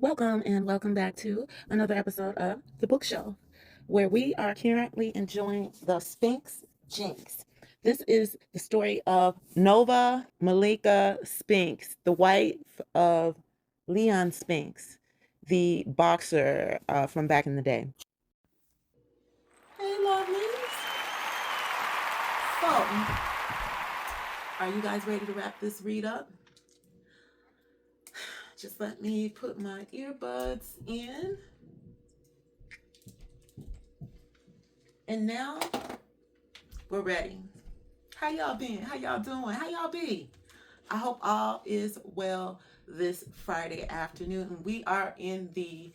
Welcome and welcome back to another episode of The Bookshelf, where we are currently enjoying the Spinks Jinx. This is the story of Nova Malikah Spinks, the wife of Leon Spinks, the boxer from back in the day. Hey, lovelies. So, are you guys ready to wrap this read up? Just let me put my earbuds in. And now we're ready. How y'all been? How y'all doing? How y'all be? I hope all is well this Friday afternoon. We are in the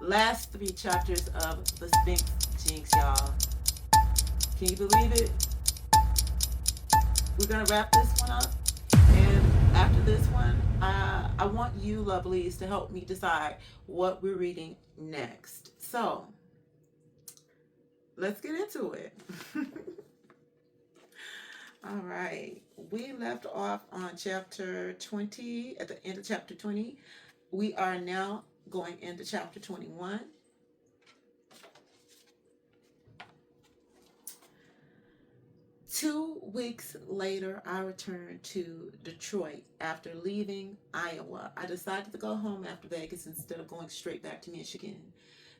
last 3 chapters of the Spinks Jinx, y'all. Can you believe it? We're gonna wrap this one up, and after this one, I want you lovelies to help me decide what we're reading next. So let's get into it. All right, we left off on chapter 20, at the end of chapter 20. We are now going into chapter 21. Two weeks later, I returned to Detroit after leaving Iowa. I decided to go home after Vegas instead of going straight back to Michigan.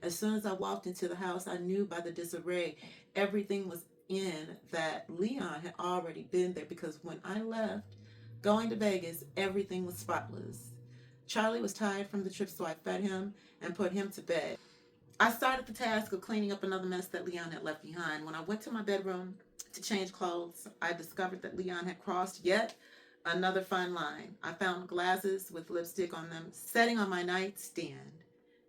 As soon as I walked into the house, I knew by the disarray everything was in that Leon had already been there, because when I left going to Vegas, everything was spotless. Charlie was tired from the trip, so I fed him and put him to bed. I started the task of cleaning up another mess that Leon had left behind. When I went to my bedroom to change clothes, I discovered that Leon had crossed yet another fine line. I found glasses with lipstick on them sitting on my nightstand.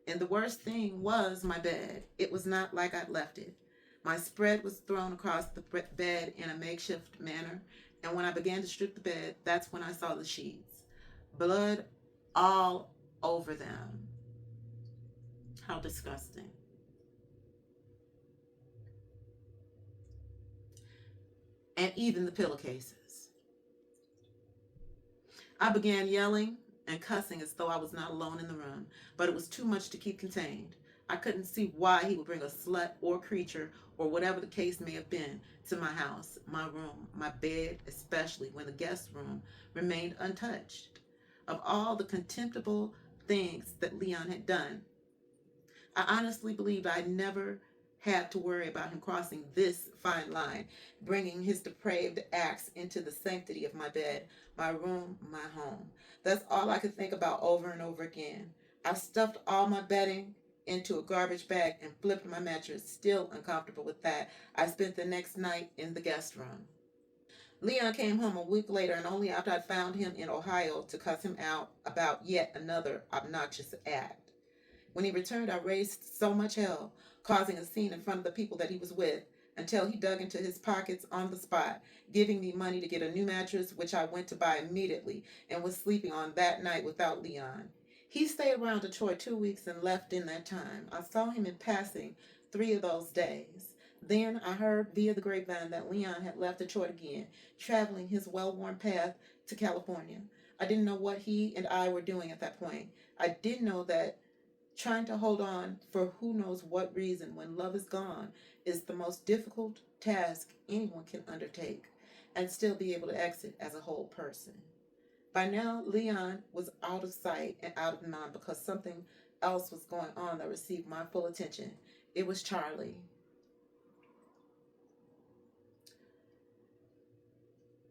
And the worst thing was my bed. It was not like I'd left it. My spread was thrown across the bed in a makeshift manner, and when I began to strip the bed, that's when I saw the sheets. Blood all over them. How disgusting. And even the pillowcases. I began yelling and cussing as though I was not alone in the room, but it was too much to keep contained. I couldn't see why he would bring a slut or creature, or whatever the case may have been, to my house, my room, my bed, especially when the guest room remained untouched. Of all the contemptible things that Leon had done, I honestly believed I never had to worry about him crossing this fine line, bringing his depraved acts into the sanctity of my bed, my room, my home. That's all I could think about over and over again. I stuffed all my bedding into a garbage bag and flipped my mattress. Still uncomfortable with that, I spent the next night in the guest room. Leon came home a week later, and only after I found him in Ohio to cuss him out about yet another obnoxious act. When he returned, I raised so much hell, causing a scene in front of the people that he was with, until he dug into his pockets on the spot, giving me money to get a new mattress, which I went to buy immediately, and was sleeping on that night without Leon. He stayed around Detroit 2 weeks and left in that time. I saw him in passing 3 of those days. Then I heard via the grapevine that Leon had left Detroit again, traveling his well-worn path to California. I didn't know what he and I were doing at that point. I did know that trying to hold on for who knows what reason when love is gone is the most difficult task anyone can undertake, and still be able to exit as a whole person. By now, Leon was out of sight and out of mind, because something else was going on that received my full attention. It was Charlie.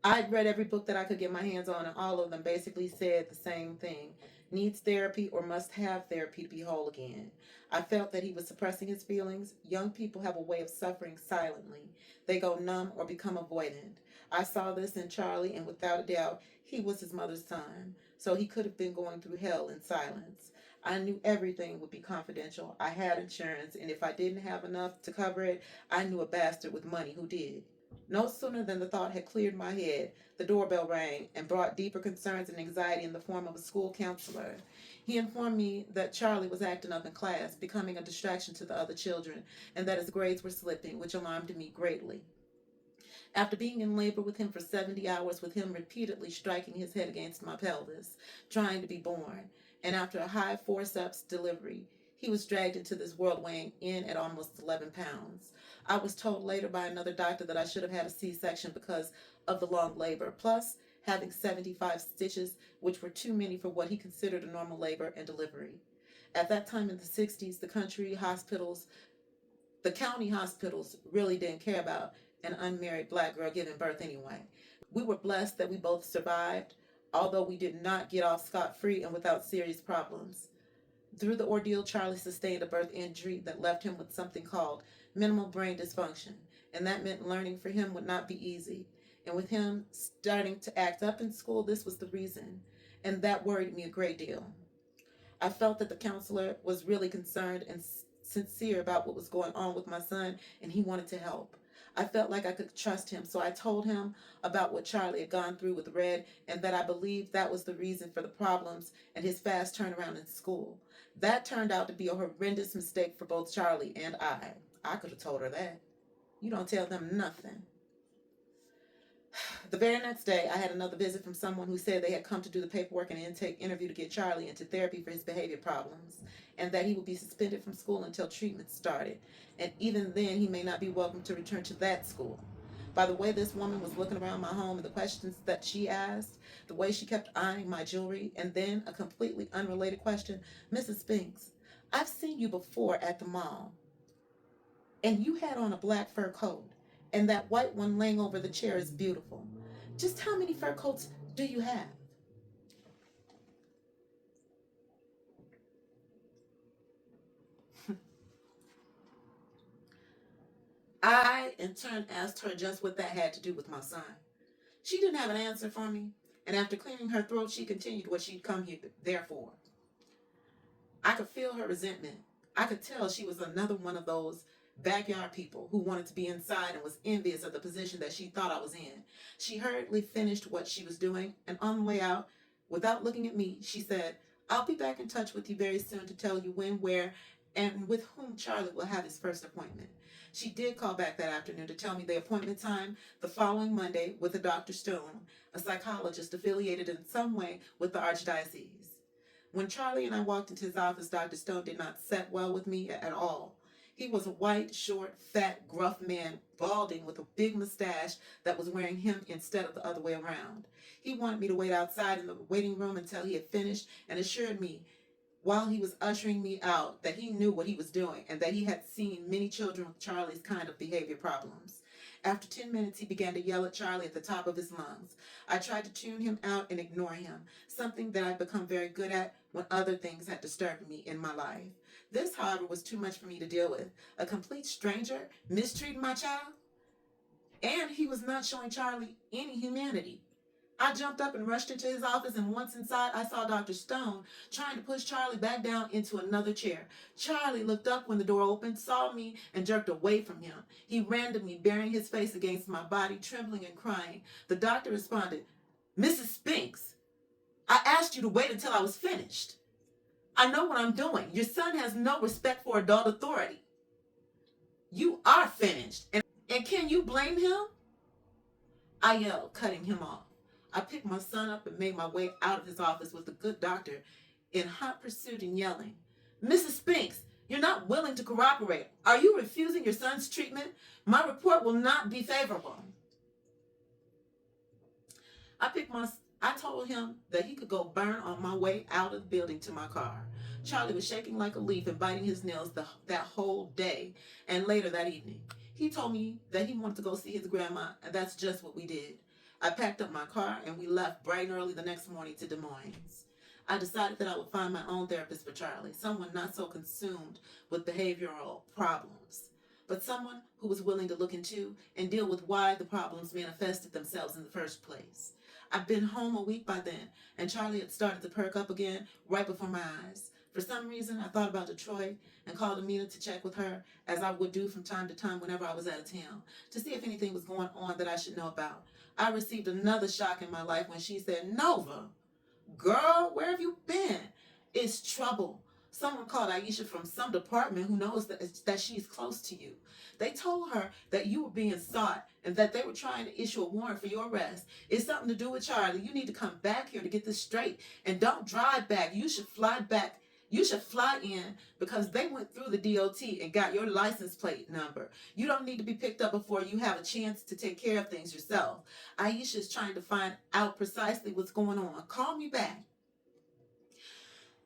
I'd read every book that I could get my hands on, and all of them basically said the same thing: needs therapy or must have therapy to be whole again. I felt that he was suppressing his feelings. Young people have a way of suffering silently. They go numb or become avoidant. I saw this in Charlie, and without a doubt, he was his mother's son, so he could have been going through hell in silence. I knew everything would be confidential. I had insurance, and if I didn't have enough to cover it, I knew a bastard with money who did. No sooner than the thought had cleared my head, the doorbell rang and brought deeper concerns and anxiety in the form of a school counselor. He informed me that Charlie was acting up in class, becoming a distraction to the other children, and that his grades were slipping, which alarmed me greatly. After being in labor with him for 70 hours, with him repeatedly striking his head against my pelvis, trying to be born, and after a high forceps delivery, he was dragged into this world weighing in at almost 11 pounds. I was told later by another doctor that I should have had a C-section because of the long labor, plus having 75 stitches, which were too many for what he considered a normal labor and delivery. At that time in the 60s, the county hospitals really didn't care about an unmarried black girl giving birth anyway. We were blessed that we both survived, although we did not get off scot-free and without serious problems. Through the ordeal, Charlie sustained a birth injury that left him with something called minimal brain dysfunction, and that meant learning for him would not be easy. And with him starting to act up in school, this was the reason, and that worried me a great deal. I felt that the counselor was really concerned and sincere about what was going on with my son, and he wanted to help. I felt like I could trust him, so I told him about what Charlie had gone through with Red and that I believed that was the reason for the problems and his fast turnaround in school. That turned out to be a horrendous mistake for both Charlie and I. I could have told her that. You don't tell them nothing. The very next day, I had another visit from someone who said they had come to do the paperwork and intake interview to get Charlie into therapy for his behavior problems, and that he would be suspended from school until treatment started, and even then he may not be welcome to return to that school. By the way this woman was looking around my home and the questions that she asked, the way she kept eyeing my jewelry, and then a completely unrelated question, Mrs. Spinks, I've seen you before at the mall, and you had on a black fur coat, and that white one laying over the chair is beautiful. Just how many fur coats do you have? I, in turn, asked her just what that had to do with my son. She didn't have an answer for me, and after clearing her throat, she continued what she'd come here there for. I could feel her resentment. I could tell she was another one of those backyard people who wanted to be inside and was envious of the position that she thought I was in. She hurriedly finished what she was doing, and on the way out, without looking at me, she said, I'll be back in touch with you very soon to tell you when, where, and with whom Charlie will have his first appointment. She did call back that afternoon to tell me the appointment time the following Monday with a Dr. Stone, a psychologist affiliated in some way with the Archdiocese. When Charlie and I walked into his office, Dr. Stone did not set well with me at all. He was a white, short, fat, gruff man, balding with a big mustache that was wearing him instead of the other way around. He wanted me to wait outside in the waiting room until he had finished and assured me while he was ushering me out that he knew what he was doing and that he had seen many children with Charlie's kind of behavior problems. After 10 minutes, he began to yell at Charlie at the top of his lungs. I tried to tune him out and ignore him, something that I'd become very good at when other things had disturbed me in my life. This, however, was too much for me to deal with. A complete stranger mistreating my child, and he was not showing Charlie any humanity. I jumped up and rushed into his office, and once inside, I saw Dr. Stone trying to push Charlie back down into another chair. Charlie looked up when the door opened, saw me, and jerked away from him. He ran to me, burying his face against my body, trembling and crying. The doctor responded, Mrs. Spinks, I asked you to wait until I was finished. I know what I'm doing. Your son has no respect for adult authority. You are finished. And can you blame him? I yelled, cutting him off. I picked my son up and made my way out of his office with the good doctor in hot pursuit and yelling, Mrs. Spinks, you're not willing to cooperate. Are you refusing your son's treatment? My report will not be favorable. I told him that he could go burn on my way out of the building to my car. Charlie was shaking like a leaf and biting his nails that whole day and later that evening. He told me that he wanted to go see his grandma, and that's just what we did. I packed up my car and we left bright and early the next morning to Des Moines. I decided that I would find my own therapist for Charlie, someone not so consumed with behavioral problems, but someone who was willing to look into and deal with why the problems manifested themselves in the first place. I'd been home a week by then, and Charlie had started to perk up again right before my eyes. For some reason, I thought about Detroit and called Amina to check with her, as I would do from time to time whenever I was out of town, to see if anything was going on that I should know about. I received another shock in my life when she said, Nova, girl, where have you been? It's trouble. Someone called Aisha from some department who knows that she's close to you. They told her that you were being sought and that they were trying to issue a warrant for your arrest. It's something to do with Charlie. You need to come back here to get this straight. And don't drive back. You should fly back. You should fly in because they went through the DOT and got your license plate number. You don't need to be picked up before you have a chance to take care of things yourself. Aisha is trying to find out precisely what's going on. Call me back.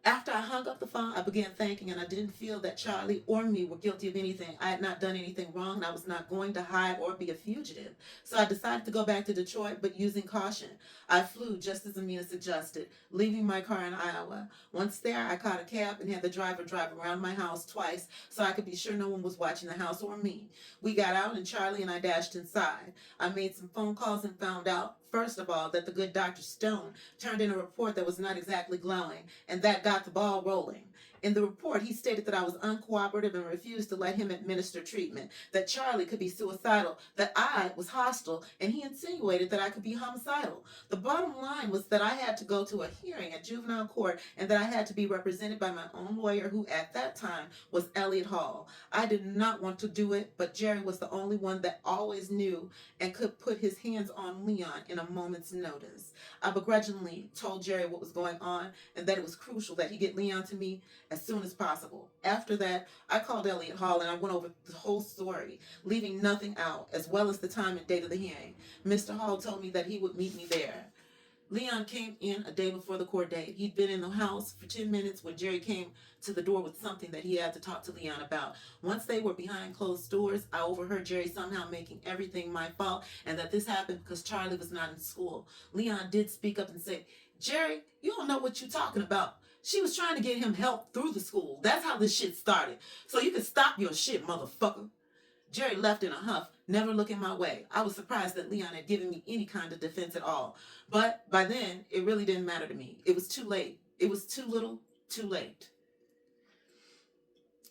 After I hung up the phone, I began thinking, and I didn't feel that Charlie or me were guilty of anything. I had not done anything wrong, and I was not going to hide or be a fugitive. So I decided to go back to Detroit, but using caution. I flew just as Amina suggested, leaving my car in Iowa. Once there, I caught a cab and had the driver drive around my house twice so I could be sure no one was watching the house or me. We got out, and Charlie and I dashed inside. I made some phone calls and found out, first of all, that the good Dr. Stone turned in a report that was not exactly glowing, and that got the ball rolling. In the report, he stated that I was uncooperative and refused to let him administer treatment, that Charlie could be suicidal, that I was hostile, and he insinuated that I could be homicidal. The bottom line was that I had to go to a hearing at juvenile court and that I had to be represented by my own lawyer, who at that time was Elliot Hall. I did not want to do it, but Jerry was the only one that always knew and could put his hands on Leon in a moment's notice. I begrudgingly told Jerry what was going on and that it was crucial that he get Leon to me as soon as possible. After that, I called Elliot Hall and I went over the whole story, leaving nothing out, as well as the time and date of the hearing. Mr. Hall told me that he would meet me there. Leon came in a day before the court date. He'd been in the house for 10 minutes when Jerry came to the door with something that he had to talk to Leon about. Once they were behind closed doors, I overheard Jerry somehow making everything my fault and that this happened because Charlie was not in school. Leon did speak up and say, "Jerry, you don't know what you're talking about. She was trying to get him help through the school. That's how this shit started. So you can stop your shit, motherfucker." Jerry left in a huff, never looking my way. I was surprised that Leon had given me any kind of defense at all. But by then, it really didn't matter to me. It was too late. It was too little, too late.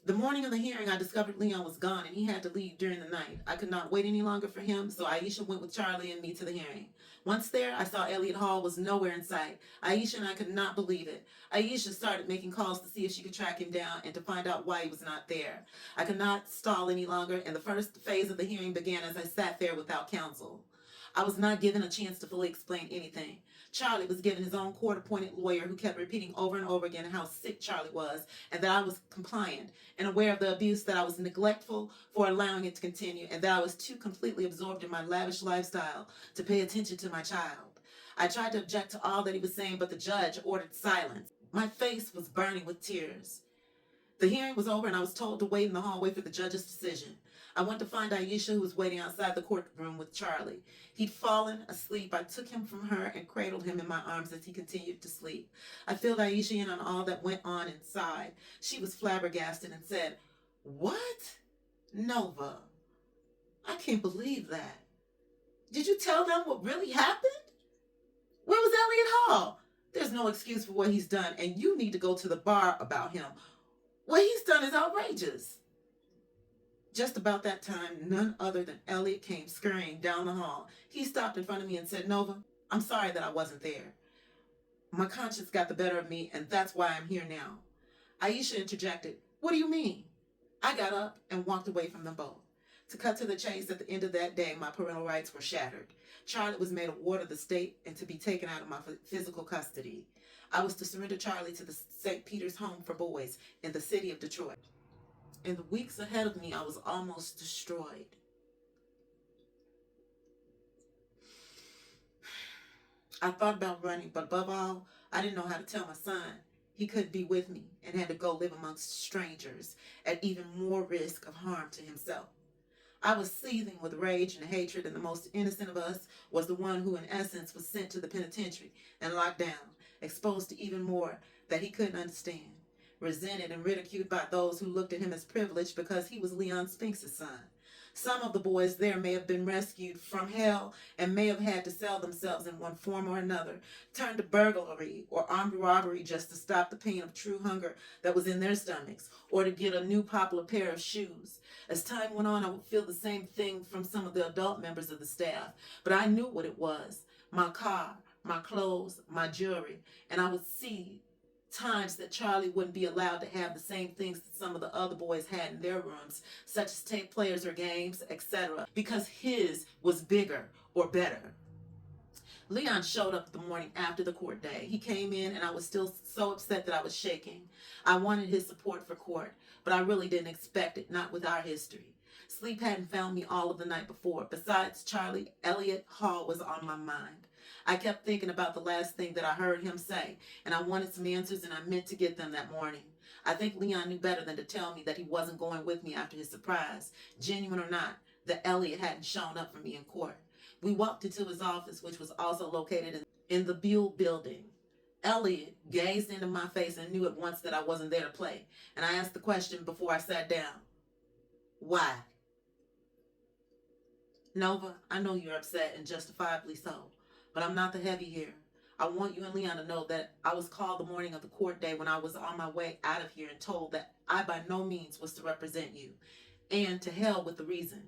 The morning of the hearing, I discovered Leon was gone and he had to leave during the night. I could not wait any longer for him, so Aisha went with Charlie and me to the hearing. Once there, I saw Elliot Hall was nowhere in sight. Aisha and I could not believe it. Aisha started making calls to see if she could track him down and to find out why he was not there. I could not stall any longer, and the first phase of the hearing began as I sat there without counsel. I was not given a chance to fully explain anything. Charlie was given his own court-appointed lawyer who kept repeating over and over again how sick Charlie was and that I was compliant and aware of the abuse, that I was neglectful for allowing it to continue, and that I was too completely absorbed in my lavish lifestyle to pay attention to my child. I tried to object to all that he was saying, but the judge ordered silence. My face was burning with tears. The hearing was over and I was told to wait in the hallway for the judge's decision. I went to find Aisha, who was waiting outside the courtroom with Charlie. He'd fallen asleep. I took him from her and cradled him in my arms as he continued to sleep. I filled Aisha in on all that went on inside. She was flabbergasted and said, "What? Nova, I can't believe that. Did you tell them what really happened? Where was Elliot Hall? There's no excuse for what he's done, and you need to go to the bar about him. What he's done is outrageous." Just about that time, none other than Elliot came scurrying down the hall. He stopped in front of me and said, "Nova, I'm sorry that I wasn't there. My conscience got the better of me, and that's why I'm here now." Aisha interjected, "What do you mean?" I got up and walked away from them both. To cut to the chase, at the end of that day, my parental rights were shattered. Charlie was made a ward of the state and to be taken out of my physical custody. I was to surrender Charlie to the St. Peter's Home for Boys in the city of Detroit. In the weeks ahead of me, I was almost destroyed. I thought about running, but above all, I didn't know how to tell my son he couldn't be with me and had to go live amongst strangers at even more risk of harm to himself. I was seething with rage and hatred, and the most innocent of us was the one who, in essence, was sent to the penitentiary and locked down, exposed to even more that he couldn't understand, resented and ridiculed by those who looked at him as privileged because he was Leon Spinks' son. Some of the boys there may have been rescued from hell and may have had to sell themselves in one form or another, turn to burglary or armed robbery just to stop the pain of true hunger that was in their stomachs, or to get a new popular pair of shoes. As time went on, I would feel the same thing from some of the adult members of the staff, but I knew what it was: my car, my clothes, my jewelry, and I would see times that Charlie wouldn't be allowed to have the same things that some of the other boys had in their rooms, such as tape players or games, etc., because his was bigger or better. Leon showed up the morning after the court day. He came in and I was still so upset that I was shaking. I wanted his support for court, but I really didn't expect it, not with our history. Sleep hadn't found me all of the night before. Besides Charlie, Elliot Hall was on my mind. I kept thinking about the last thing that I heard him say, and I wanted some answers and I meant to get them that morning. I think Leon knew better than to tell me that he wasn't going with me after his surprise, genuine or not, that Elliot hadn't shown up for me in court. We walked into his office, which was also located in the Buell building. Elliot gazed into my face and knew at once that I wasn't there to play, and I asked the question before I sat down. Why? Nova, I know you're upset and justifiably so, but I'm not the heavy here. I want you and Leon to know that I was called the morning of the court day when I was on my way out of here and told that I by no means was to represent you. And to hell with the reason.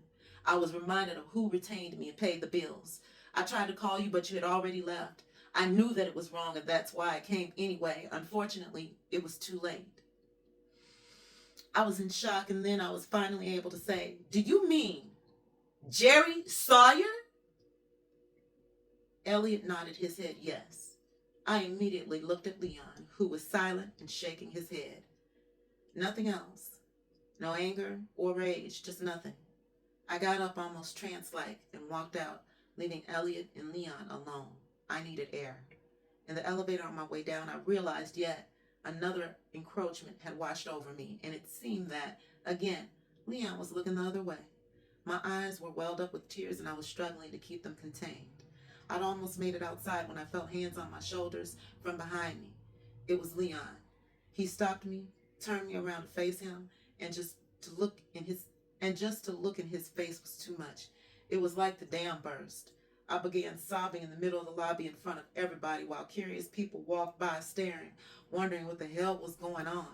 I was reminded of who retained me and paid the bills. I tried to call you, but you had already left. I knew that it was wrong, and that's why I came anyway. Unfortunately, it was too late. I was in shock, and then I was finally able to say, "Do you mean Jerry Sawyer?" Elliot nodded his head yes. I immediately looked at Leon, who was silent and shaking his head. Nothing else. No anger or rage, just nothing. I got up almost trance-like and walked out, leaving Elliot and Leon alone. I needed air. In the elevator on my way down, I realized yet another encroachment had washed over me, and it seemed that, again, Leon was looking the other way. My eyes were welled up with tears, and I was struggling to keep them contained. I'd almost made it outside when I felt hands on my shoulders from behind me. It was Leon. He stopped me, turned me around to face him, and just to look in his face was too much. It was like the dam burst. I began sobbing in the middle of the lobby in front of everybody while curious people walked by staring, wondering what the hell was going on.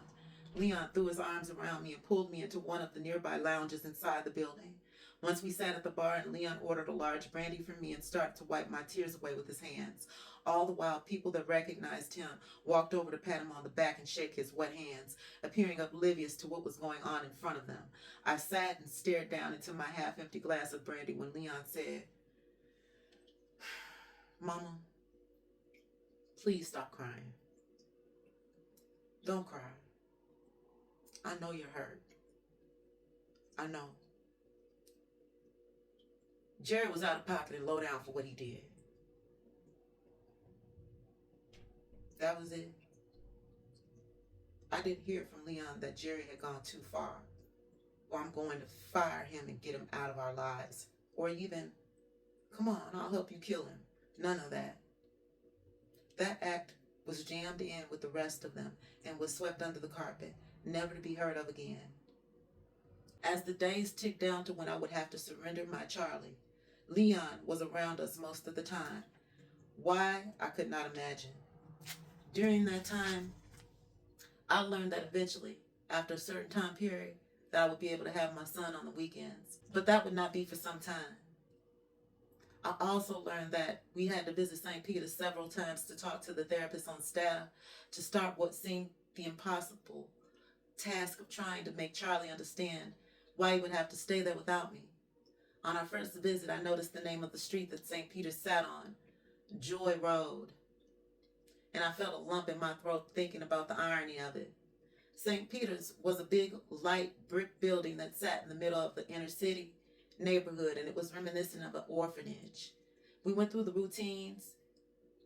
Leon threw his arms around me and pulled me into one of the nearby lounges inside the building. Once we sat at the bar and Leon ordered a large brandy for me and started to wipe my tears away with his hands. All the while, people that recognized him walked over to pat him on the back and shake his wet hands, appearing oblivious to what was going on in front of them. I sat and stared down into my half-empty glass of brandy when Leon said, "Mama, please stop crying. Don't cry. I know you're hurt. I know. Jerry was out of pocket and low down for what he did. That was it. I didn't hear from Leon that Jerry had gone too far, or I'm going to fire him and get him out of our lives, or even, come on, I'll help you kill him. None of that. That act was jammed in with the rest of them and was swept under the carpet, never to be heard of again. As the days ticked down to when I would have to surrender my Charlie, Leon was around us most of the time. Why, I could not imagine. During that time, I learned that eventually, after a certain time period, that I would be able to have my son on the weekends. But that would not be for some time. I also learned that we had to visit St. Peter's several times to talk to the therapist on staff to start what seemed the impossible task of trying to make Charlie understand why he would have to stay there without me. On our first visit, I noticed the name of the street that St. Peter's sat on, Joy Road, and I felt a lump in my throat thinking about the irony of it. St. Peter's was a big, light brick building that sat in the middle of the inner city neighborhood, and it was reminiscent of an orphanage. We went through the routines,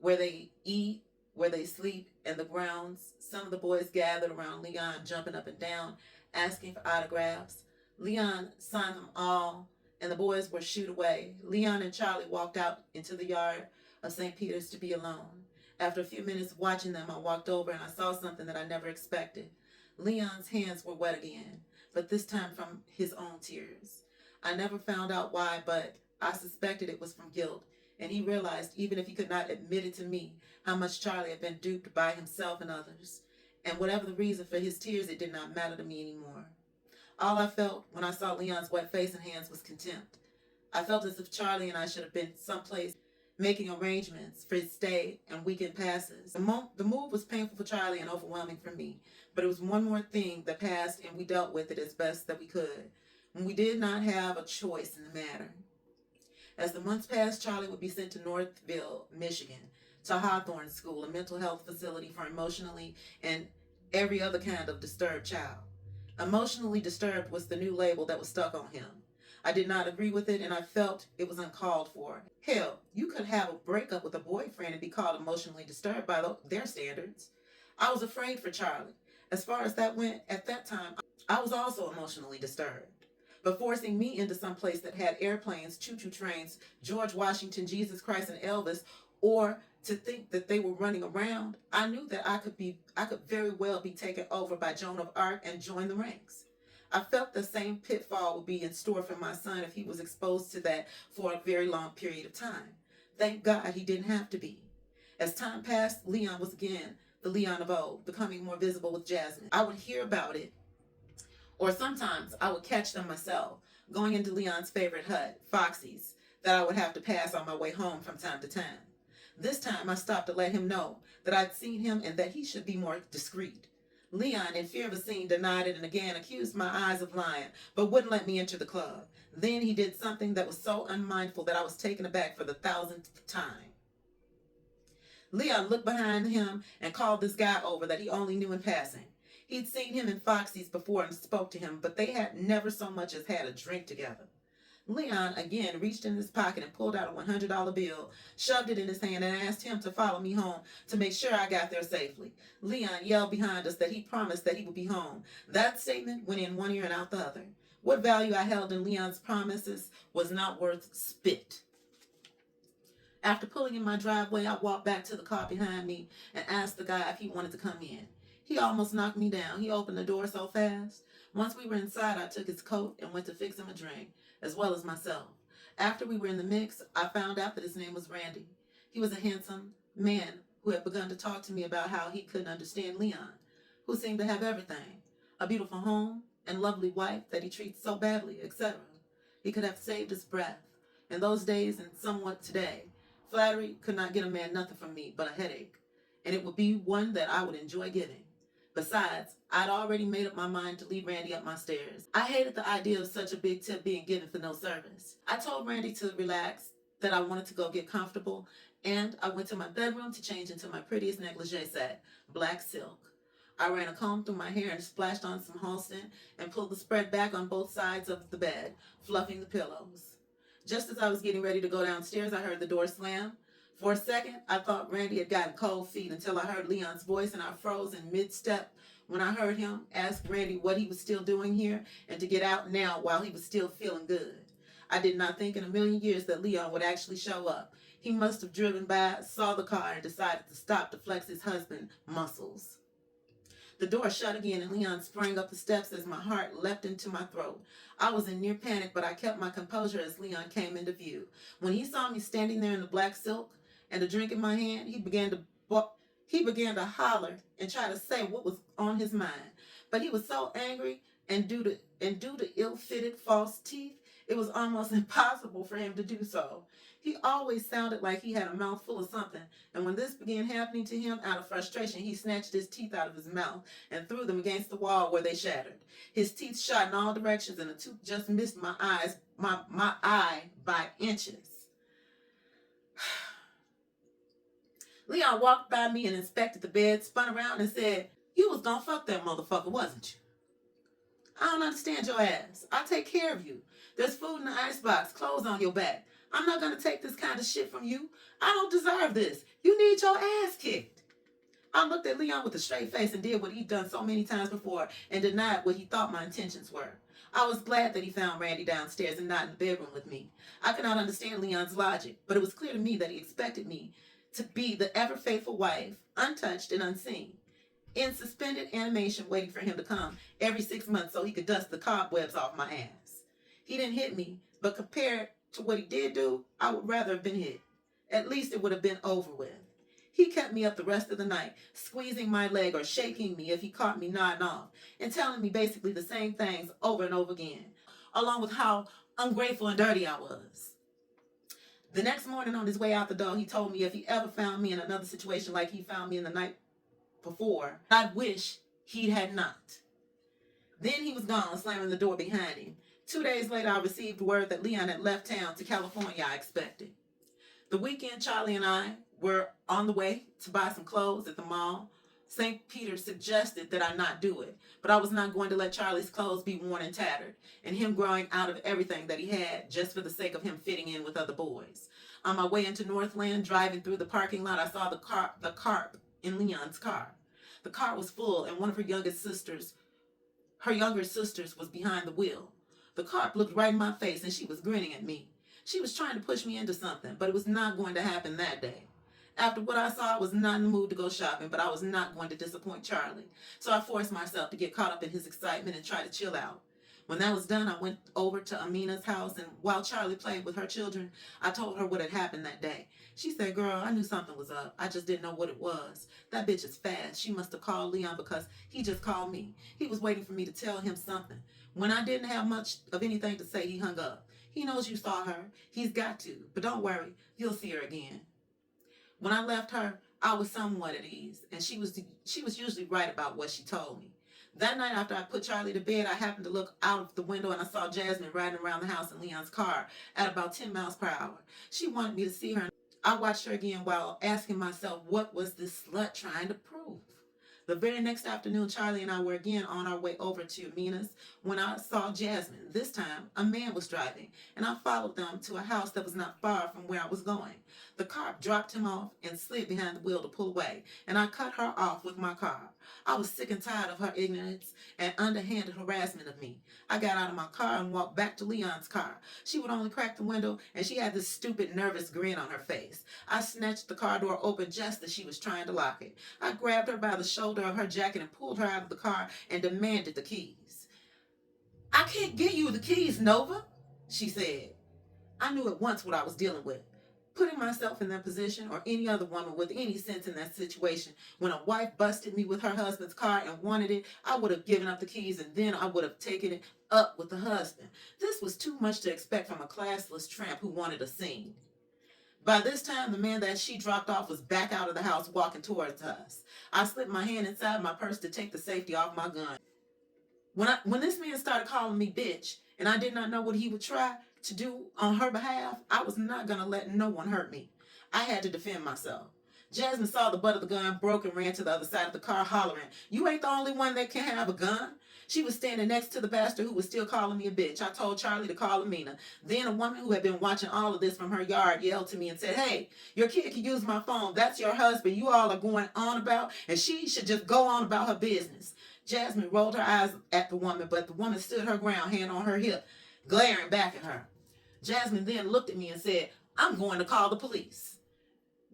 where they eat, where they sleep, and the grounds. Some of the boys gathered around Leon, jumping up and down, asking for autographs. Leon signed them all, and the boys were shooed away. Leon and Charlie walked out into the yard of St. Peter's to be alone. After a few minutes watching them, I walked over and I saw something that I never expected. Leon's hands were wet again, but this time from his own tears. I never found out why, but I suspected it was from guilt, and he realized, even if he could not admit it to me, how much Charlie had been duped by himself and others. And whatever the reason for his tears, it did not matter to me anymore. All I felt when I saw Leon's wet face and hands was contempt. I felt as if Charlie and I should have been someplace making arrangements for his stay and weekend passes. The move was painful for Charlie and overwhelming for me, but it was one more thing that passed and we dealt with it as best that we could. We did not have a choice in the matter. As the months passed, Charlie would be sent to Northville, Michigan, to Hawthorne School, a mental health facility for emotionally and every other kind of disturbed child. Emotionally disturbed was the new label that was stuck on him. I did not agree with it, and I felt it was uncalled for. Hell, you could have a breakup with a boyfriend and be called emotionally disturbed by their standards. I was afraid for Charlie. As far as that went, at that time, I was also emotionally disturbed. But forcing me into some place that had airplanes, choo-choo trains, George Washington, Jesus Christ, and Elvis, or to think that they were running around, I knew that I could very well be taken over by Joan of Arc and join the ranks. I felt the same pitfall would be in store for my son if he was exposed to that for a very long period of time. Thank God he didn't have to be. As time passed, Leon was again the Leon of old, becoming more visible with Jasmine. I would hear about it, or sometimes I would catch them myself, going into Leon's favorite hut, Foxy's, that I would have to pass on my way home from time to time. This time I stopped to let him know that I'd seen him and that he should be more discreet. Leon, in fear of a scene, denied it and again accused my eyes of lying, but wouldn't let me enter the club. Then he did something that was so unmindful that I was taken aback for the thousandth time. Leon looked behind him and called this guy over that he only knew in passing. He'd seen him in Foxy's before and spoke to him, but they had never so much as had a drink together. Leon again reached in his pocket and pulled out a $100 bill, shoved it in his hand, and asked him to follow me home to make sure I got there safely. Leon yelled behind us that he promised that he would be home. That statement went in one ear and out the other. What value I held in Leon's promises was not worth spit. After pulling in my driveway, I walked back to the car behind me and asked the guy if he wanted to come in. He almost knocked me down. He opened the door so fast. Once we were inside, I took his coat and went to fix him a drink, as well as myself. After we were in the mix, I found out that his name was Randy. He was a handsome man who had begun to talk to me about how he couldn't understand Leon, who seemed to have everything, a beautiful home and lovely wife that he treats so badly, etc. He could have saved his breath. In those days and somewhat today, flattery could not get a man nothing from me but a headache, and it would be one that I would enjoy giving. Besides, I'd already made up my mind to lead Randy up my stairs. I hated the idea of such a big tip being given for no service. I told Randy to relax, that I wanted to go get comfortable, and I went to my bedroom to change into my prettiest negligee set, black silk. I ran a comb through my hair and splashed on some Halston and pulled the spread back on both sides of the bed, fluffing the pillows. Just as I was getting ready to go downstairs, I heard the door slam. For a second, I thought Randy had gotten cold feet until I heard Leon's voice and I froze in mid-step when I heard him ask Randy what he was still doing here and to get out now while he was still feeling good. I did not think in a million years that Leon would actually show up. He must have driven by, saw the car, and decided to stop to flex his husband muscles. The door shut again and Leon sprang up the steps as my heart leapt into my throat. I was in near panic, but I kept my composure as Leon came into view. When he saw me standing there in the black silk and a drink in my hand, he began to holler and try to say what was on his mind. But he was so angry, and due to ill-fitted false teeth, it was almost impossible for him to do so. He always sounded like he had a mouthful of something, and when this began happening to him, out of frustration, he snatched his teeth out of his mouth and threw them against the wall where they shattered. His teeth shot in all directions, and the tooth just missed my eye by inches. Leon walked by me and inspected the bed, spun around and said, "You was gonna fuck that motherfucker, wasn't you? I don't understand your ass. I'll take care of you. There's food in the icebox, clothes on your back. I'm not gonna take this kind of shit from you. I don't deserve this. You need your ass kicked." I looked at Leon with a straight face and did what he'd done so many times before and denied what he thought my intentions were. I was glad that he found Randy downstairs and not in the bedroom with me. I could not understand Leon's logic, but it was clear to me that he expected me to be the ever-faithful wife, untouched and unseen, in suspended animation waiting for him to come every 6 months so he could dust the cobwebs off my ass. He didn't hit me, but compared to what he did do, I would rather have been hit. At least it would have been over with. He kept me up the rest of the night, squeezing my leg or shaking me if he caught me nodding off, and telling me basically the same things over and over again, along with how ungrateful and dirty I was. The next morning on his way out the door, he told me if he ever found me in another situation like he found me in the night before, I wish he had not. Then he was gone, slamming the door behind him. 2 days later, I received word that Leon had left town to California, I expected. The weekend, Charlie and I were on the way to buy some clothes at the mall. St. Peter suggested that I not do it, but I was not going to let Charlie's clothes be worn and tattered, and him growing out of everything that he had just for the sake of him fitting in with other boys. On my way into Northland, driving through the parking lot, I saw the carp in Leon's car. The car was full, and one of her younger sisters was behind the wheel. The carp looked right in my face, and she was grinning at me. She was trying to push me into something, but it was not going to happen that day. After what I saw, I was not in the mood to go shopping, but I was not going to disappoint Charlie. So I forced myself to get caught up in his excitement and try to chill out. When that was done, I went over to Amina's house, and while Charlie played with her children, I told her what had happened that day. She said, "Girl, I knew something was up. I just didn't know what it was. That bitch is fast. She must have called Leon because he just called me. He was waiting for me to tell him something. When I didn't have much of anything to say, he hung up. He knows you saw her. He's got to. But don't worry. You'll see her again." When I left her, I was somewhat at ease, and she was usually right about what she told me. That night after I put Charlie to bed, I happened to look out of the window and I saw Jasmine riding around the house in Leon's car at about 10 miles per hour. She wanted me to see her. I watched her again while asking myself, what was this slut trying to prove? The very next afternoon, Charlie and I were again on our way over to Amina's when I saw Jasmine. This time, a man was driving, and I followed them to a house that was not far from where I was going. The car dropped him off and slid behind the wheel to pull away, and I cut her off with my car. I was sick and tired of her ignorance and underhanded harassment of me. I got out of my car and walked back to Leon's car. She would only crack the window, and she had this stupid, nervous grin on her face. I snatched the car door open just as she was trying to lock it. I grabbed her by the shoulder of her jacket and pulled her out of the car and demanded the keys. "I can't give you the keys, Nova," she said. I knew at once what I was dealing with. Putting myself in that position, or any other woman with any sense in that situation, when a wife busted me with her husband's car and wanted it, I would have given up the keys and then I would have taken it up with the husband. This was too much to expect from a classless tramp who wanted a scene. By this time, the man that she dropped off was back out of the house walking towards us. I slipped my hand inside my purse to take the safety off my gun. When this man started calling me bitch, and I did not know what he would try to do on her behalf, I was not going to let no one hurt me. I had to defend myself. Jasmine saw the butt of the gun, broke and ran to the other side of the car hollering, "You ain't the only one that can have a gun." She was standing next to the bastard who was still calling me a bitch. I told Charlie to call Amina. Then a woman who had been watching all of this from her yard yelled to me and said, "Hey, your kid can use my phone. That's your husband you all are going on about, and she should just go on about her business." Jasmine rolled her eyes at the woman, but the woman stood her ground, hand on her hip, glaring back at her. Jasmine then looked at me and said, "I'm going to call the police."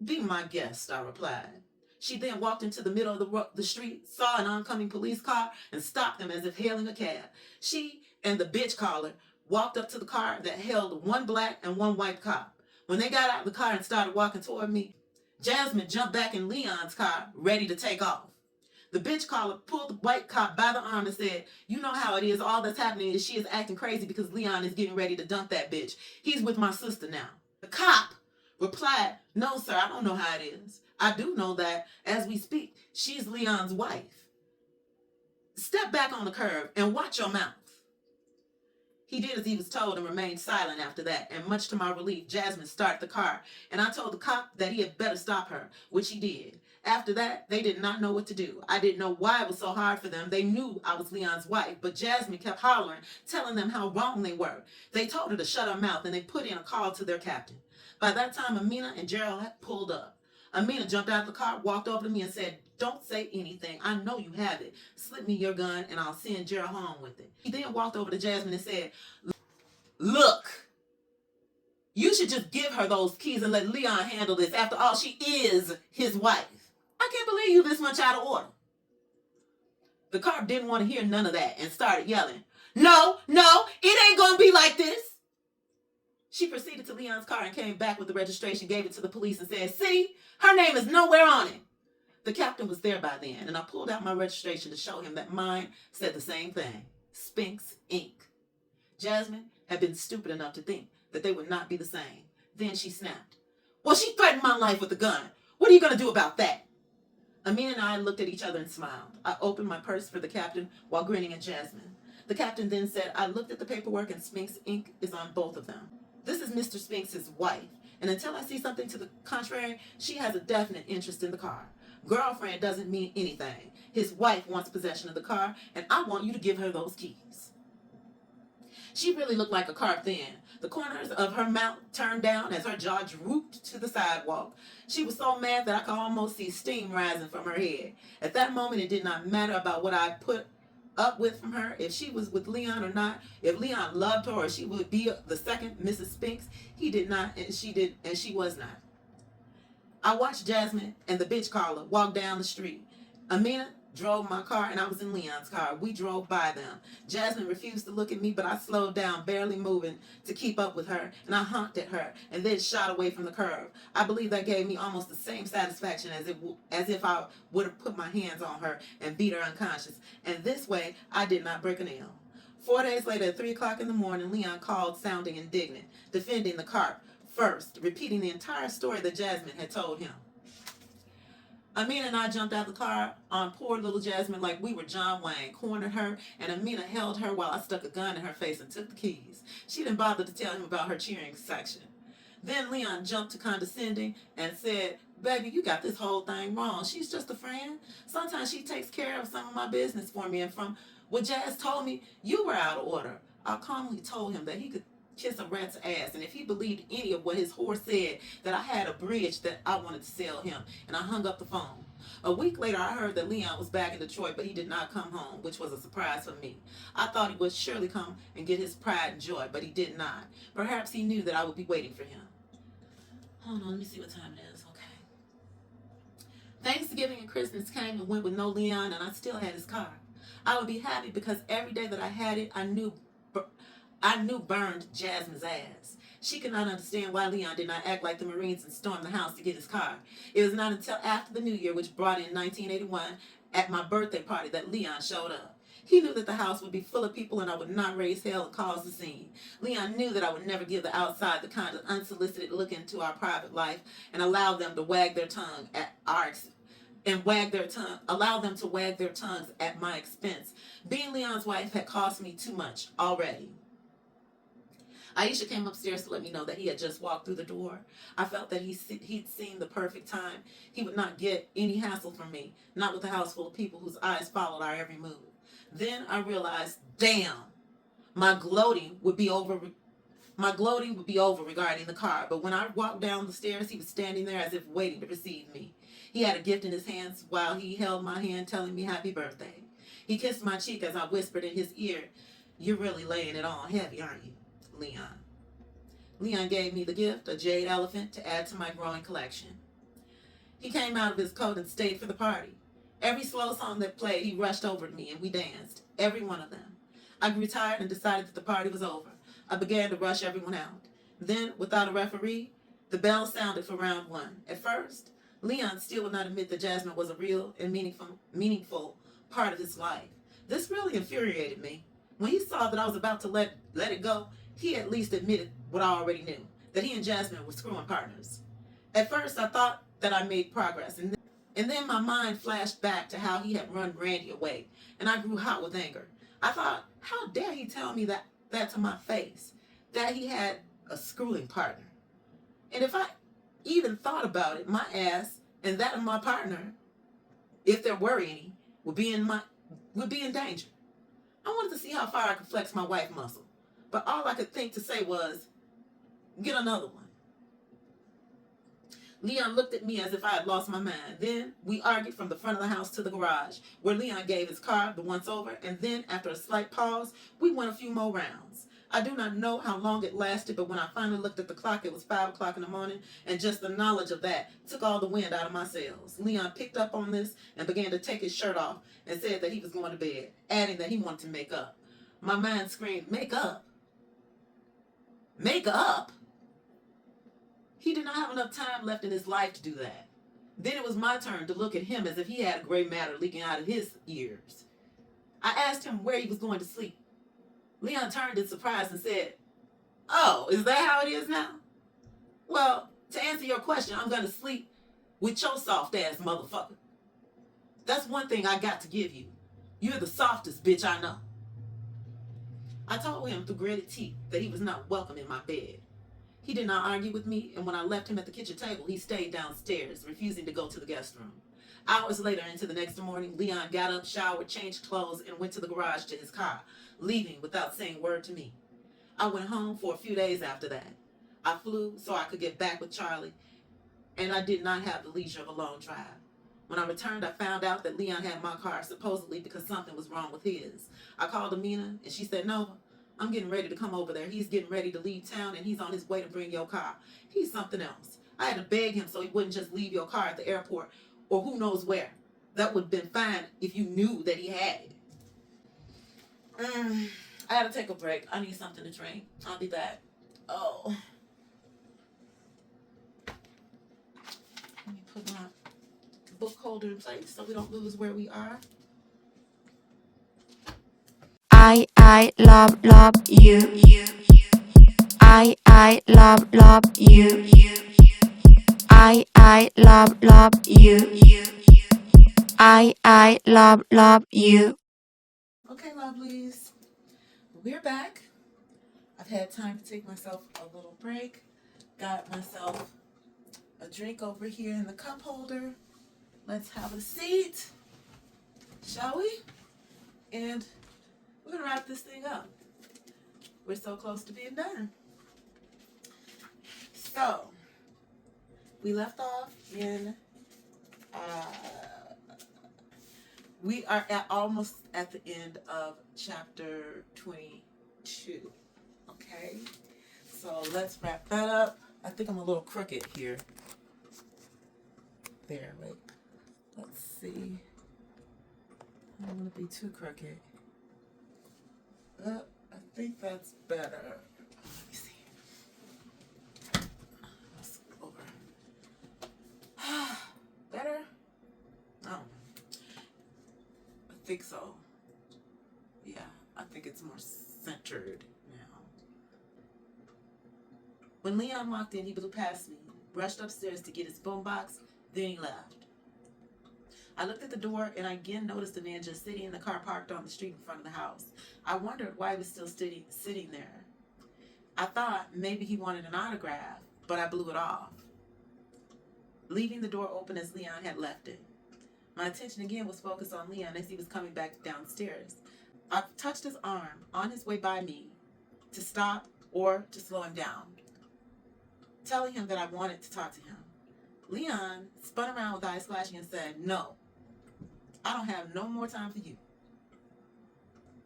"Be my guest," I replied. She then walked into the middle of the street, saw an oncoming police car, and stopped them as if hailing a cab. She and the bitch caller walked up to the car that held one black and one white cop. When they got out of the car and started walking toward me, Jasmine jumped back in Leon's car, ready to take off. The bitch caller pulled the white cop by the arm and said, "You know how it is. All that's happening is she is acting crazy because Leon is getting ready to dump that bitch. He's with my sister now." The cop replied, "No, sir, I don't know how it is. I do know that, as we speak, she's Leon's wife. Step back on the curb and watch your mouth." He did as he was told and remained silent after that, and much to my relief, Jasmine started the car, and I told the cop that he had better stop her, which he did. After that, they did not know what to do. I didn't know why it was so hard for them. They knew I was Leon's wife, but Jasmine kept hollering, telling them how wrong they were. They told her to shut her mouth, and they put in a call to their captain. By that time, Amina and Gerald had pulled up. Amina jumped out of the car, walked over to me and said, "Don't say anything. I know you have it. Slip me your gun and I'll send Gerald home with it." He then walked over to Jasmine and said, "Look, you should just give her those keys and let Leon handle this. After all, she is his wife. I can't believe you this much out of order." The cop didn't want to hear none of that and started yelling, No, it ain't going to be like this." She proceeded to Leon's car and came back with the registration, gave it to the police and said, "See, her name is nowhere on it." The captain was there by then, and I pulled out my registration to show him that mine said the same thing, Spinks Inc. Jasmine had been stupid enough to think that they would not be the same. Then she snapped. Well, she threatened my life with a gun. What are you going to do about that? Amin and I looked at each other and smiled. I opened my purse for the captain while grinning at Jasmine. The captain then said, I looked at the paperwork and Spinks ink is on both of them. This is Mr. Spinks' wife, and until I see something to the contrary, she has a definite interest in the car. Girlfriend doesn't mean anything. His wife wants possession of the car, and I want you to give her those keys. She really looked like a carved in. The corners of her mouth turned down as her jaw drooped to the sidewalk. She was so mad that I could almost see steam rising from her head. At that moment, it did not matter about what I put up with from her, if she was with Leon or not, if Leon loved her or she would be the second Mrs. Spinks. He did not, and she was not. I watched Jasmine and the bitch caller walk down the street. Amina drove my car and I was in Leon's car. We drove by them. Jasmine refused to look at me, but I slowed down, barely moving to keep up with her, and I honked at her and then shot away from the curb. I believe that gave me almost the same satisfaction as if I would have put my hands on her and beat her unconscious. And this way, I did not break a nail. 4 days later, at 3 o'clock in the morning, Leon called, sounding indignant, defending the car first, repeating the entire story that Jasmine had told him. Amina and I jumped out the car on poor little Jasmine like we were John Wayne, cornered her, and Amina held her while I stuck a gun in her face and took the keys. She didn't bother to tell him about her cheering section. Then Leon jumped to condescending and said, baby, you got this whole thing wrong. She's just a friend. Sometimes she takes care of some of my business for me, and from what Jazz told me, you were out of order. I calmly told him that he could kiss a rat's ass, and if he believed any of what his whore said, that I had a bridge that I wanted to sell him, and I hung up the phone. A week later, I heard that Leon was back in Detroit, but he did not come home, which was a surprise for me. I thought he would surely come and get his pride and joy, but he did not. Perhaps he knew that I would be waiting for him. Hold on, let me see what time it is. Okay. Thanksgiving and Christmas came and went with no Leon, and I still had his car. I would be happy because every day that I had it, I knew burned Jasmine's ass. She could not understand why Leon did not act like the Marines and storm the house to get his car. It was not until after the New Year, which brought in 1981, at my birthday party, that Leon showed up. He knew that the house would be full of people and I would not raise hell and cause a scene. Leon knew that I would never give the outside the kind of unsolicited look into our private life and allow them to wag their tongue at our allow them to wag their tongues at my expense. Being Leon's wife had cost me too much already. Aisha came upstairs to let me know that he had just walked through the door. I felt that he'd seen the perfect time. He would not get any hassle from me, not with a house full of people whose eyes followed our every move. Then I realized, damn, my gloating would be over regarding the car, but when I walked down the stairs, he was standing there as if waiting to receive me. He had a gift in his hands while he held my hand, telling me happy birthday. He kissed my cheek as I whispered in his ear, you're really laying it on heavy, aren't you, Leon? Leon gave me the gift, a jade elephant, to add to my growing collection. He came out of his coat and stayed for the party. Every slow song that played, he rushed over to me and we danced, every one of them. I grew tired and decided that the party was over. I began to rush everyone out. Then, without a referee, the bell sounded for round one. At first, Leon still would not admit that Jasmine was a real and meaningful part of his life. This really infuriated me. When he saw that I was about to let it go, he at least admitted what I already knew, that he and Jasmine were screwing partners. At first, I thought that I made progress, and then my mind flashed back to how he had run Randy away, and I grew hot with anger. I thought, how dare he tell me that to my face, that he had a screwing partner. And if I even thought about it, my ass and that of my partner, if there were any, would be in danger. I wanted to see how far I could flex my wife muscle, but all I could think to say was, get another one. Leon looked at me as if I had lost my mind. Then we argued from the front of the house to the garage, where Leon gave his car the once over, and then, after a slight pause, we went a few more rounds. I do not know how long it lasted, but when I finally looked at the clock, it was 5 o'clock in the morning, and just the knowledge of that took all the wind out of my sails. Leon picked up on this and began to take his shirt off and said that he was going to bed, adding that he wanted to make up. My mind screamed, make up? Make up? He did not have enough time left in his life to do that. Then it was my turn to look at him as if he had a gray matter leaking out of his ears. I asked him where he was going to sleep. Leon turned in surprise and said, oh, is that how it is now? Well, to answer your question, I'm gonna sleep with your soft ass motherfucker. That's one thing I got to give you. You're the softest bitch I know. I told him through gritted teeth that he was not welcome in my bed. He did not argue with me, and when I left him at the kitchen table, he stayed downstairs, refusing to go to the guest room. Hours later, into the next morning, Leon got up, showered, changed clothes, and went to the garage to his car, leaving without saying a word to me. I went home for a few days after that. I flew so I could get back with Charlie, and I did not have the leisure of a long drive. When I returned, I found out that Leon had my car, supposedly because something was wrong with his. I called Amina, and she said, Nova, I'm getting ready to come over there. He's getting ready to leave town, and he's on his way to bring your car. He's something else. I had to beg him so he wouldn't just leave your car at the airport or who knows where. That would have been fine if you knew that he had it. I had to take a break. I need something to drink. I'll be back. Oh. Let me put my book holder in place so we don't lose where we are. I love you. I love you. I love you. I love you. Okay, lovelies. We're back. I've had time to take myself a little break. Got myself a drink over here in the cup holder. Let's have a seat, shall we? And we're gonna wrap this thing up. We're so close to being done. So, we left off in, we are almost at the end of chapter 22. Okay, so let's wrap that up. I think I'm a little crooked here. There, wait. Let's see. I don't want to be too crooked. I think that's better. Let me see. Let's go over. Better? Oh. I think so. Yeah, I think it's more centered now. When Leon walked in, he blew past me, rushed upstairs to get his boombox, then he left. I looked at the door and I again noticed a man just sitting in the car parked on the street in front of the house. I wondered why he was still sitting there. I thought maybe he wanted an autograph, but I blew it off, leaving the door open as Leon had left it. My attention again was focused on Leon as he was coming back downstairs. I touched his arm on his way by me to stop or to slow him down, telling him that I wanted to talk to him. Leon spun around with eyes flashing and said, No, I don't have no more time for you.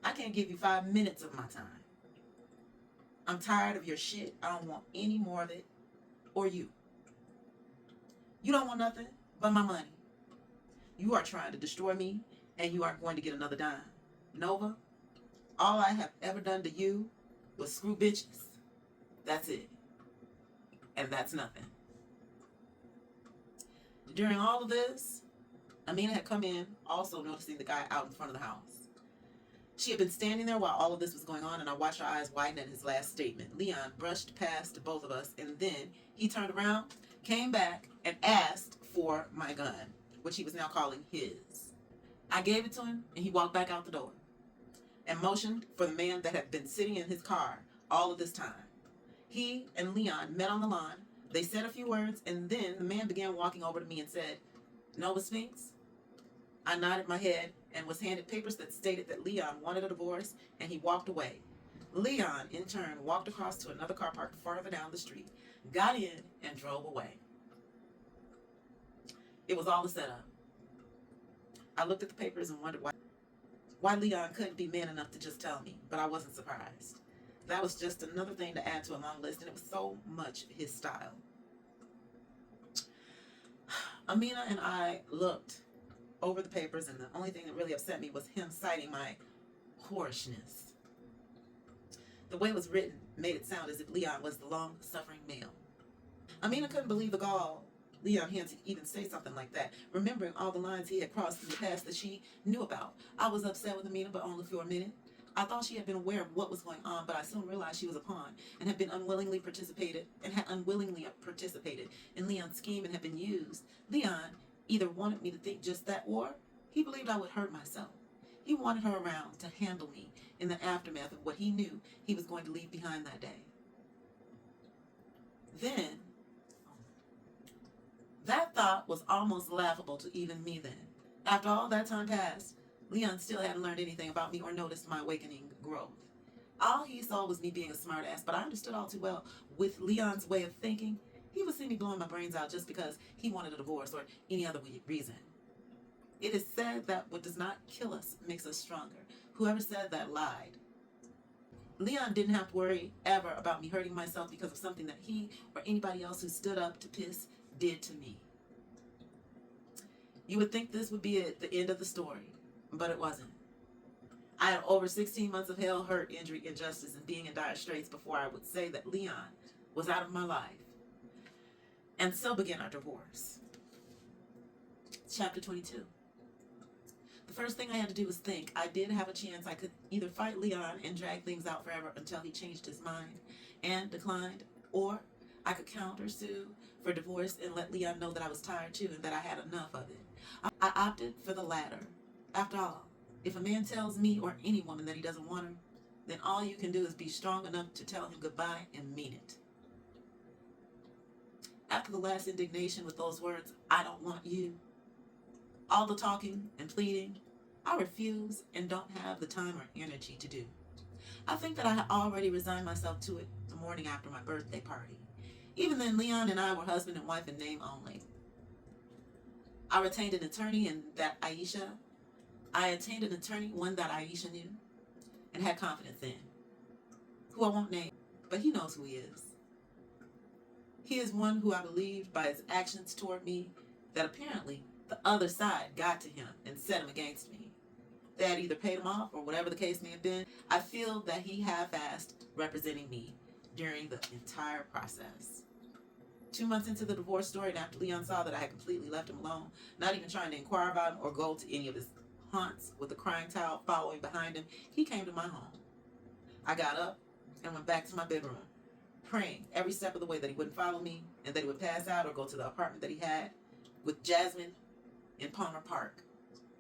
I can't give you 5 minutes of my time. I'm tired of your shit. I don't want any more of it or you. You don't want nothing but my money. You are trying to destroy me and you aren't going to get another dime. Nova, all I have ever done to you was screw bitches. That's it. And that's nothing. During all of this, Amina had come in, also noticing the guy out in front of the house. She had been standing there while all of this was going on, and I watched her eyes widen at his last statement. Leon brushed past both of us, and then he turned around, came back, and asked for my gun, which he was now calling his. I gave it to him, and he walked back out the door and motioned for the man that had been sitting in his car all of this time. He and Leon met on the lawn. They said a few words, and then the man began walking over to me and said, Nova Spinks? I nodded my head and was handed papers that stated that Leon wanted a divorce, and he walked away. Leon, in turn, walked across to another car parked farther down the street, got in, and drove away. It was all a setup. I looked at the papers and wondered why Leon couldn't be man enough to just tell me, but I wasn't surprised. That was just another thing to add to a long list, and it was so much his style. Amina and I looked over the papers, and the only thing that really upset me was him citing my whorishness. The way it was written made it sound as if Leon was the long-suffering male. Amina couldn't believe the gall Leon had to even say something like that, remembering all the lines he had crossed in the past that she knew about. I was upset with Amina, but only for a minute. I thought she had been aware of what was going on, but I soon realized she was a pawn and had unwillingly participated in Leon's scheme and had been used. Leon either wanted me to think just that, or he believed I would hurt myself. He wanted her around to handle me in the aftermath of what he knew he was going to leave behind that day. Then, that thought was almost laughable to even me then. After all that time passed, Leon still hadn't learned anything about me or noticed my awakening growth. All he saw was me being a smartass, but I understood all too well with Leon's way of thinking. He would see me blowing my brains out just because he wanted a divorce or any other reason. It is said that what does not kill us makes us stronger. Whoever said that lied. Leon didn't have to worry ever about me hurting myself because of something that he or anybody else who stood up to piss did to me. You would think this would be the end of the story, but it wasn't. I had over 16 months of hell, hurt, injury, injustice, and being in dire straits before I would say that Leon was out of my life. And so began our divorce. Chapter 22. The first thing I had to do was think. I did have a chance. I could either fight Leon and drag things out forever until he changed his mind and declined, or I could countersue for divorce and let Leon know that I was tired too and that I had enough of it. I opted for the latter. After all, if a man tells me or any woman that he doesn't want her, then all you can do is be strong enough to tell him goodbye and mean it. After the last indignation with those words, I don't want you, all the talking and pleading, I refuse and don't have the time or energy to do. I think that I had already resigned myself to it the morning after my birthday party. Even then, Leon and I were husband and wife in name only. I retained an attorney one that Aisha knew and had confidence in, who I won't name, but he knows who he is. He is one who I believed by his actions toward me that apparently the other side got to him and set him against me. They had either paid him off or whatever the case may have been. I feel that he half-assed representing me during the entire process. 2 months into the divorce story, and after Leon saw that I had completely left him alone, not even trying to inquire about him or go to any of his haunts with a crying child following behind him, he came to my home. I got up and went back to my bedroom, praying every step of the way that he wouldn't follow me and that he would pass out or go to the apartment that he had with Jasmine in Palmer Park.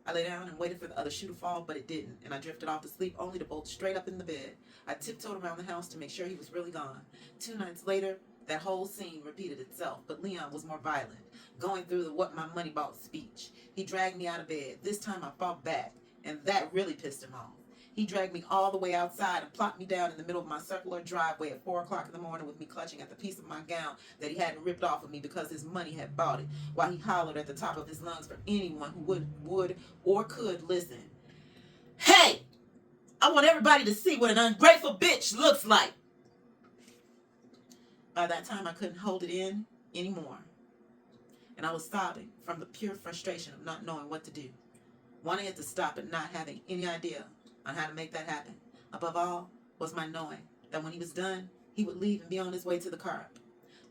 I lay down and waited for the other shoe to fall, but it didn't, and I drifted off to sleep only to bolt straight up in the bed. I tiptoed around the house to make sure he was really gone. 2 nights later, that whole scene repeated itself, but Leon was more violent, going through the what my money bought speech. He dragged me out of bed. This time I fought back, and that really pissed him off. He dragged me all the way outside and plopped me down in the middle of my circular driveway at 4 o'clock in the morning with me clutching at the piece of my gown that he hadn't ripped off of me because his money had bought it, while he hollered at the top of his lungs for anyone who would or could listen. Hey! I want everybody to see what an ungrateful bitch looks like! By that time, I couldn't hold it in anymore, and I was sobbing from the pure frustration of not knowing what to do, wanting it to stop and not having any idea on how to make that happen. Above all was my knowing that when he was done, he would leave and be on his way to the car.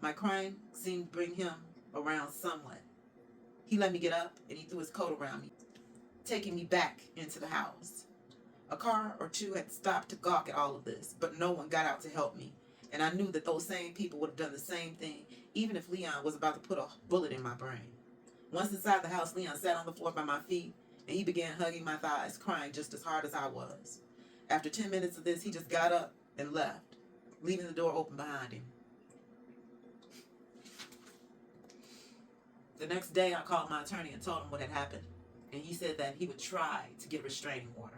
My crying seemed to bring him around somewhat. He let me get up, and he threw his coat around me, taking me back into the house. A car or two had stopped to gawk at all of this, but no one got out to help me. And I knew that those same people would have done the same thing, even if Leon was about to put a bullet in my brain. Once inside the house, Leon sat on the floor by my feet, and he began hugging my thighs, crying just as hard as I was. After 10 minutes of this, he just got up and left, leaving the door open behind him. The next day, I called my attorney and told him what had happened, and he said that he would try to get a restraining order.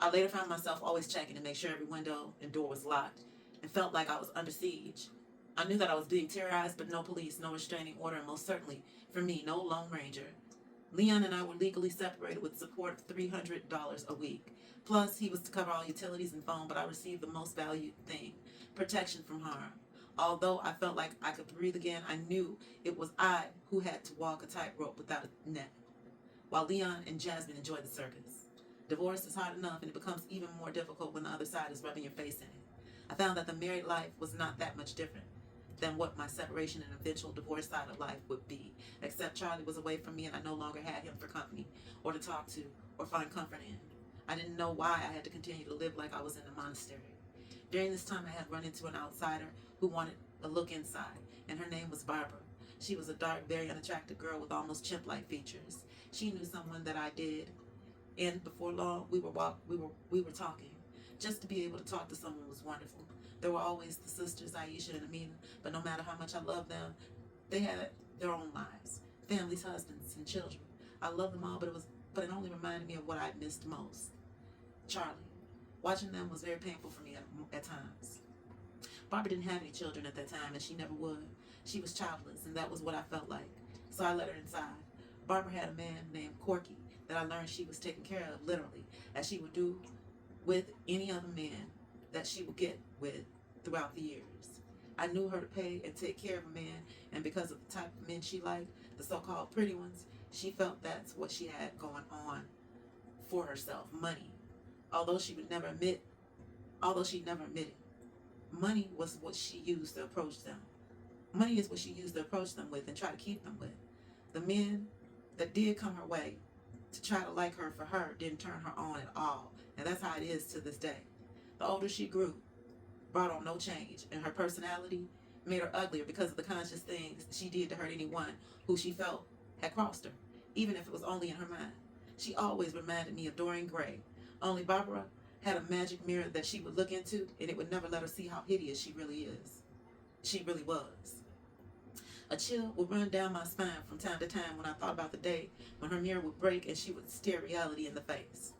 I later found myself always checking to make sure every window and door was locked and felt like I was under siege. I knew that I was being terrorized, but no police, no restraining order, and most certainly, for me, no Lone Ranger. Leon and I were legally separated with support of $300 a week. Plus, he was to cover all utilities and phone, but I received the most valued thing, protection from harm. Although I felt like I could breathe again, I knew it was I who had to walk a tightrope without a net, while Leon and Jasmine enjoyed the circus. Divorce is hard enough, and it becomes even more difficult when the other side is rubbing your face in it. I found that the married life was not that much different than what my separation and eventual divorce side of life would be, except Charlie was away from me and I no longer had him for company or to talk to or find comfort in. I didn't know why I had to continue to live like I was in a monastery. During this time, I had run into an outsider who wanted a look inside, and her name was Barbara. She was a dark, very unattractive girl with almost chimp-like features. She knew someone that I did, and before long, we were talking. Just to be able to talk to someone was wonderful. There were always the sisters Aisha and Amina, but no matter how much I loved them, they had their own lives, families, husbands, and children. I loved them all, but it only reminded me of what I missed most. Charlie. Watching them was very painful for me at times. Barbara didn't have any children at that time, and she never would. She was childless, and that was what I felt like. So I let her inside. Barbara had a man named Corky that I learned she was taken care of, literally, as she would do with any other man that she would get with throughout the years. I knew her to pay and take care of a man, and because of the type of men she liked, the so-called pretty ones, she felt that's what she had going on for herself, money. Although she never admitted, money was what she used to approach them. Money is what she used to approach them with and try to keep them with. The men that did come her way to try to like her for her didn't turn her on at all, and that's how it is to this day. The older she grew, brought on no change, and her personality made her uglier because of the conscious things she did to hurt anyone who she felt had crossed her, even if it was only in her mind. She always reminded me of Dorian Gray, only Barbara had a magic mirror that she would look into, and it would never let her see how hideous she really is. She really was. A chill would run down my spine from time to time when I thought about the day when her mirror would break and she would stare reality in the face.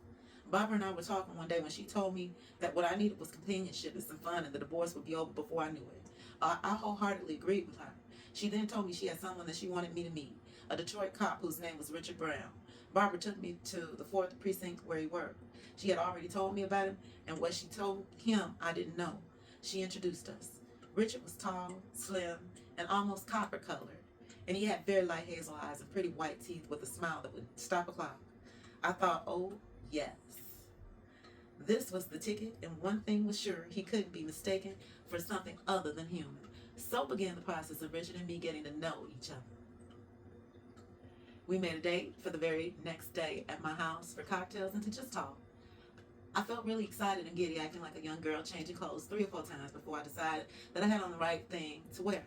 Barbara and I were talking one day when she told me that what I needed was companionship and some fun, and the divorce would be over before I knew it. I wholeheartedly agreed with her. She then told me she had someone that she wanted me to meet, a Detroit cop whose name was Richard Brown. Barbara took me to the 4th precinct where he worked. She had already told me about him, and what she told him I didn't know. She introduced us. Richard was tall, slim, and almost copper colored, and he had very light hazel eyes and pretty white teeth with a smile that would stop a clock. I thought, oh, yes. This was the ticket, and one thing was sure, he couldn't be mistaken for something other than human. So began the process of Richard and me getting to know each other. We made a date for the very next day at my house for cocktails and to just talk. I felt really excited and giddy, acting like a young girl, changing clothes 3 or 4 times before I decided that I had on the right thing to wear.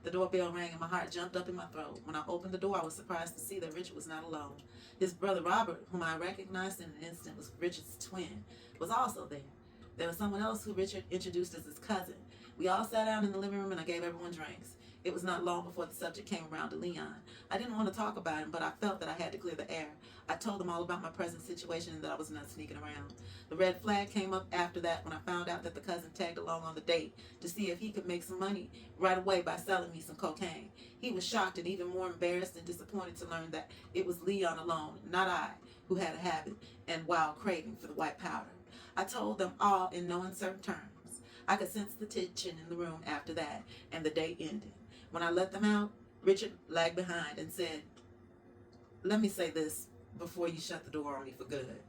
The doorbell rang and my heart jumped up in my throat. When I opened the door, I was surprised to see that Richard was not alone. His brother Robert, whom I recognized in an instant was Richard's twin, was also there. There was someone else who Richard introduced as his cousin. We all sat down in the living room and I gave everyone drinks. It was not long before the subject came around to Leon. I didn't want to talk about him, but I felt that I had to clear the air. I told them all about my present situation and that I was not sneaking around. The red flag came up after that when I found out that the cousin tagged along on the date to see if he could make some money right away by selling me some cocaine. He was shocked and even more embarrassed and disappointed to learn that it was Leon alone, not I, who had a habit and wild craving for the white powder. I told them all in no uncertain terms. I could sense the tension in the room after that, and the day ended. When I let them out, Richard lagged behind and said, "Let me say this before you shut the door on me for good.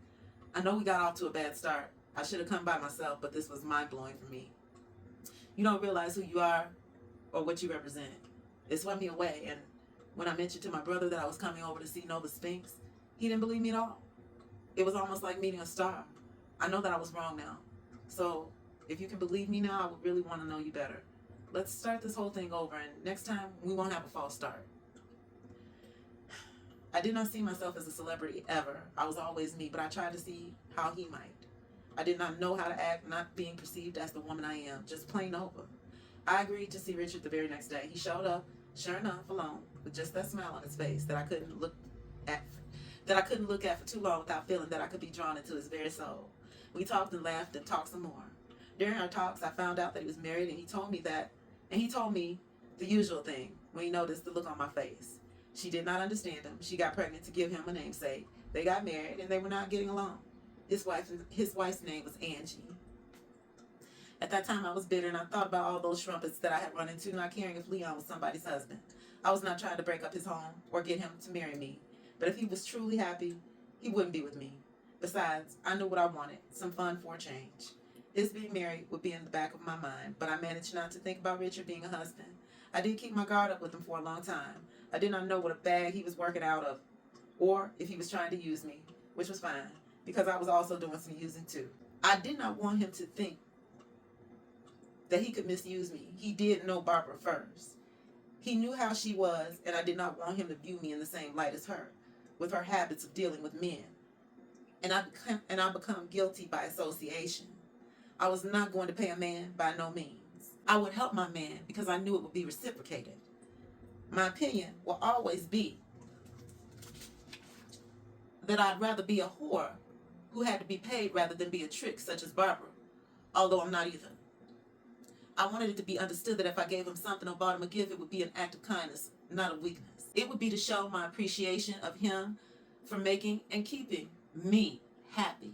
I know we got off to a bad start. I should have come by myself, but this was mind-blowing for me. You don't realize who you are or what you represent. It swept me away, and when I mentioned to my brother that I was coming over to see Nova Spinks, he didn't believe me at all. It was almost like meeting a star. I know that I was wrong now. So if you can believe me now, I would really want to know you better. Let's start this whole thing over, and next time we won't have a false start." I did not see myself as a celebrity ever. I was always me, but I tried to see how he might. I did not know how to act, not being perceived as the woman I am, just plain Nova. I agreed to see Richard the very next day. He showed up, sure enough, alone, with just that smile on his face that I couldn't look at for too long without feeling that I could be drawn into his very soul. We talked and laughed and talked some more. During our talks, I found out that he was married, and he told me the usual thing when he noticed the look on my face. She did not understand him. She got pregnant to give him a namesake. They got married, and they were not getting along. His wife's name was Angie. At that time, I was bitter, and I thought about all those strumpets that I had run into, not caring if Leon was somebody's husband. I was not trying to break up his home or get him to marry me. But if he was truly happy, he wouldn't be with me. Besides, I knew what I wanted, some fun for a change. His being married would be in the back of my mind, but I managed not to think about Richard being a husband. I did keep my guard up with him for a long time. I did not know what a bag he was working out of, or if he was trying to use me, which was fine. because I was also doing some using too. I did not want him to think that he could misuse me. He did know Barbara first. He knew how she was, and I did not want him to view me in the same light as her, with her habits of dealing with men. And I become guilty by association. I was not going to pay a man, by no means. I would help my man because I knew it would be reciprocated. My opinion will always be that I'd rather be a whore who had to be paid rather than be a trick such as Barbara, although I'm not either. I wanted it to be understood that if I gave him something or bought him a gift, it would be an act of kindness, not of weakness. It would be to show my appreciation of him for making and keeping me happy.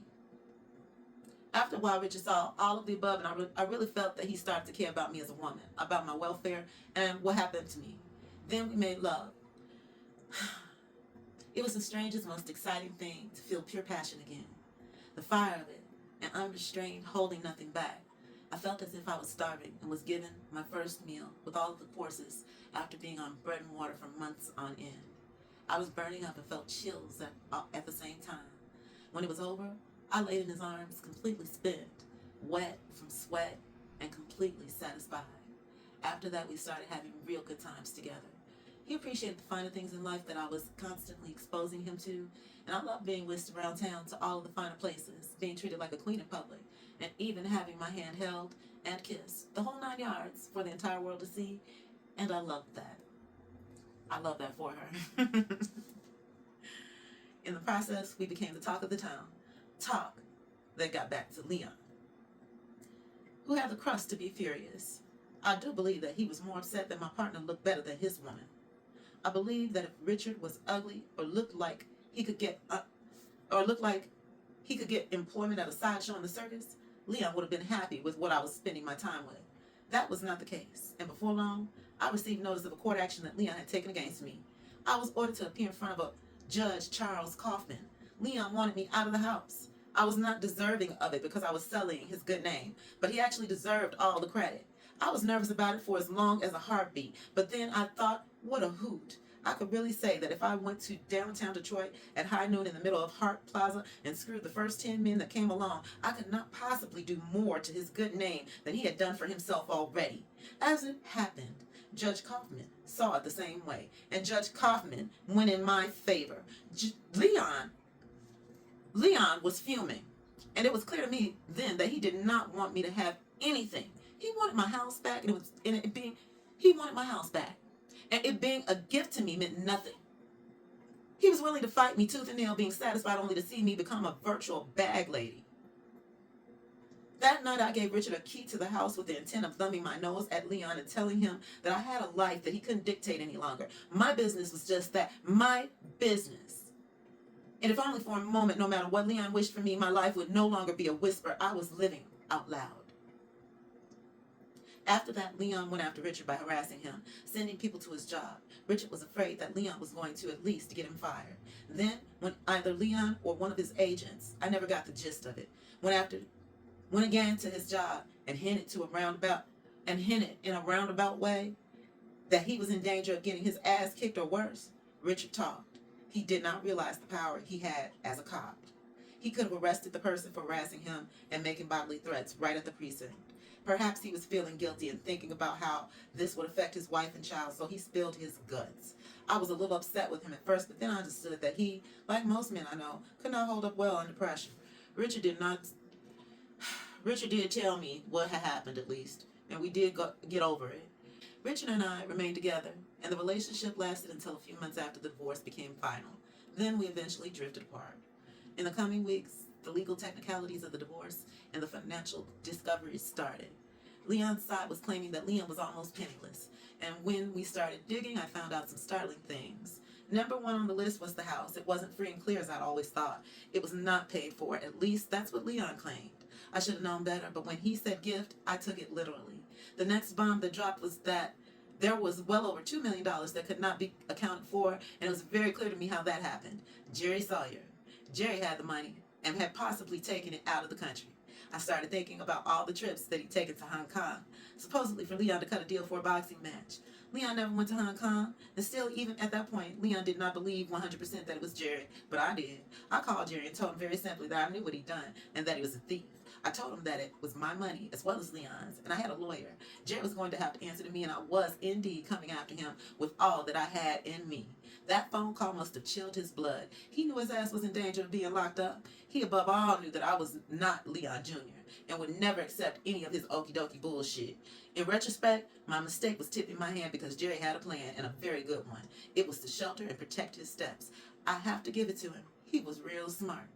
After a while, Richard saw all of the above, and I really felt that he started to care about me as a woman, about my welfare, and what happened to me. Then we made love. It was the strangest, most exciting thing to feel pure passion again. The fire of it, and unrestrained, holding nothing back. I felt as if I was starving and was given my first meal with all of the courses after being on bread and water for months on end. I was burning up and felt chills at the same time. When it was over, I laid in his arms, completely spent, wet from sweat, and completely satisfied. After that, we started having real good times together. He appreciated the finer things in life that I was constantly exposing him to, and I loved being whisked around town to all of the finer places, being treated like a queen in public, and even having my hand held and kissed, the whole 9 yards for the entire world to see, and I loved that. I love that for her. In the process, we became the talk of the town. Talk that got back to Leon, who had the crust to be furious. I do believe that he was more upset that my partner looked better than his woman. I believe that if Richard was ugly or looked like he could get employment at a sideshow in the circus, Leon would have been happy with what I was spending my time with. That was not the case, and before long, I received notice of a court action that Leon had taken against me. I was ordered to appear in front of a Judge Charles Kaufman. Leon wanted me out of the house. I was not deserving of it because I was sullying his good name, but he actually deserved all the credit. I was nervous about it for as long as a heartbeat, but then I thought, what a hoot. I could really say that if I went to downtown Detroit at high noon in the middle of Hart Plaza and screwed the first 10 men that came along, I could not possibly do more to his good name than he had done for himself already. As it happened, Judge Kaufman saw it the same way, and Judge Kaufman went in my favor. Leon was fuming, and it was clear to me then that he did not want me to have anything. He wanted my house back, and he wanted my house back. And it being a gift to me meant nothing. He was willing to fight me tooth and nail, being satisfied only to see me become a virtual bag lady. That night, I gave Richard a key to the house with the intent of thumbing my nose at Leon and telling him that I had a life that he couldn't dictate any longer. My business was just that, my business. And if only for a moment, no matter what Leon wished for me, my life would no longer be a whisper. I was living out loud. After that, Leon went after Richard by harassing him, sending people to his job. Richard was afraid that Leon was going to at least get him fired. Then, when either Leon or one of his agents, I never got the gist of it, went again to his job and hinted in a roundabout way that he was in danger of getting his ass kicked or worse, Richard talked. He did not realize the power he had as a cop. He could have arrested the person for harassing him and making bodily threats right at the precinct. Perhaps he was feeling guilty and thinking about how this would affect his wife and child, so he spilled his guts. I was a little upset with him at first, but then I understood that he, like most men I know, could not hold up well under pressure. Richard did tell me what had happened, at least, and we did get over it. Richard and I remained together, and the relationship lasted until a few months after the divorce became final. Then we eventually drifted apart. In the coming weeks, the legal technicalities of the divorce and the financial discoveries started. Leon's side was claiming that Leon was almost penniless, and when we started digging, I found out some startling things. Number one on the list was the house. It wasn't free and clear as I'd always thought. It was not paid for. At least that's what Leon claimed. I should have known better, but when he said gift, I took it literally. The next bomb that dropped was that there was well over $2 million that could not be accounted for, and it was very clear to me how that happened. Jerry Sawyer. Jerry had the money and had possibly taken it out of the country. I started thinking about all the trips that he'd taken to Hong Kong, supposedly for Leon to cut a deal for a boxing match. Leon never went to Hong Kong, and still, even at that point, Leon did not believe 100% that it was Jerry, but I did. I called Jerry and told him very simply that I knew what he'd done and that he was a thief. I told him that it was my money as well as Leon's, and I had a lawyer. Jerry was going to have to answer to me, and I was indeed coming after him with all that I had in me. That phone call must have chilled his blood. He knew his ass was in danger of being locked up. He above all knew that I was not Leon Jr. and would never accept any of his okie dokie bullshit. In retrospect, my mistake was tipping my hand because Jerry had a plan, and a very good one. It was to shelter and protect his steps. I have to give it to him. He was real smart.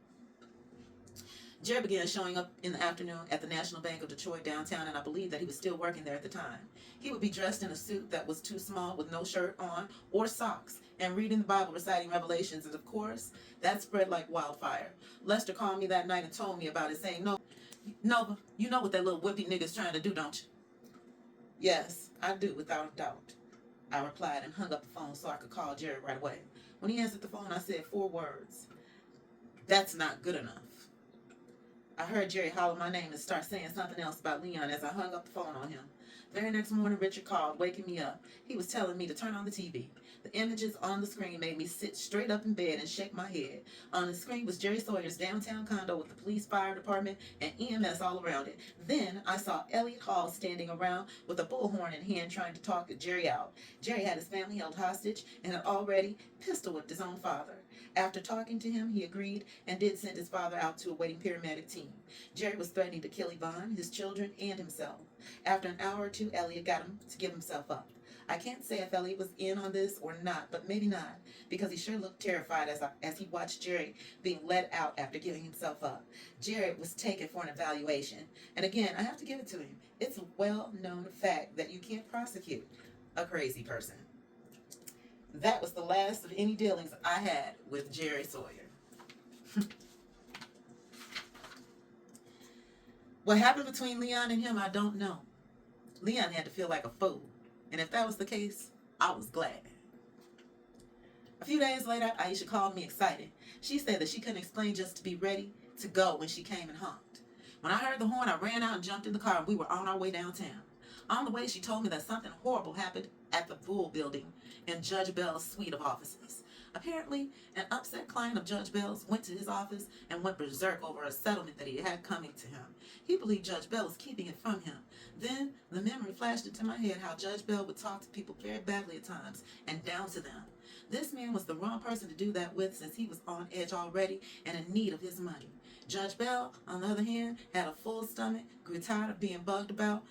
Jerry began showing up in the afternoon at the National Bank of Detroit downtown, and I believed that he was still working there at the time. He would be dressed in a suit that was too small with no shirt on or socks and reading the Bible, reciting Revelations, and of course, that spread like wildfire. Lester called me that night and told me about it, saying, Nova, you know what that little wimpy nigga's trying to do, don't you? Yes, I do, without a doubt. I replied and hung up the phone so I could call Jerry right away. When he answered the phone, I said 4 words. That's not good enough. I heard Jerry holler my name and start saying something else about Leon as I hung up the phone on him. Very next morning, Richard called, waking me up. He was telling me to turn on the TV. The images on the screen made me sit straight up in bed and shake my head. On the screen was Jerry Sawyer's downtown condo with the police, fire department, and EMS all around it. Then I saw Elliot Hall standing around with a bullhorn in hand trying to talk Jerry out. Jerry had his family held hostage and had already pistol whipped his own father. After talking to him, he agreed and did send his father out to a waiting paramedic team. Jerry was threatening to kill Yvonne, his children, and himself. After an hour or two, Elliot got him to give himself up. I can't say if Elliot was in on this or not, but maybe not, because he sure looked terrified as he watched Jerry being let out after giving himself up. Jerry was taken for an evaluation. And again, I have to give it to him. It's a well-known fact that you can't prosecute a crazy person. That was the last of any dealings I had with Jerry Sawyer. What happened between Leon and him, I don't know. Leon had to feel like a fool. And if that was the case, I was glad. A few days later, Aisha called me excited. She said that she couldn't explain just to be ready to go when she came and honked. When I heard the horn, I ran out and jumped in the car, and we were on our way downtown. On the way, she told me that something horrible happened at the Bull Building in Judge Bell's suite of offices. Apparently, an upset client of Judge Bell's went to his office and went berserk over a settlement that he had coming to him. He believed Judge Bell was keeping it from him. Then the memory flashed into my head how Judge Bell would talk to people very badly at times and down to them. This man was the wrong person to do that with, since he was on edge already and in need of his money. Judge Bell, on the other hand, had a full stomach, grew tired of being bugged about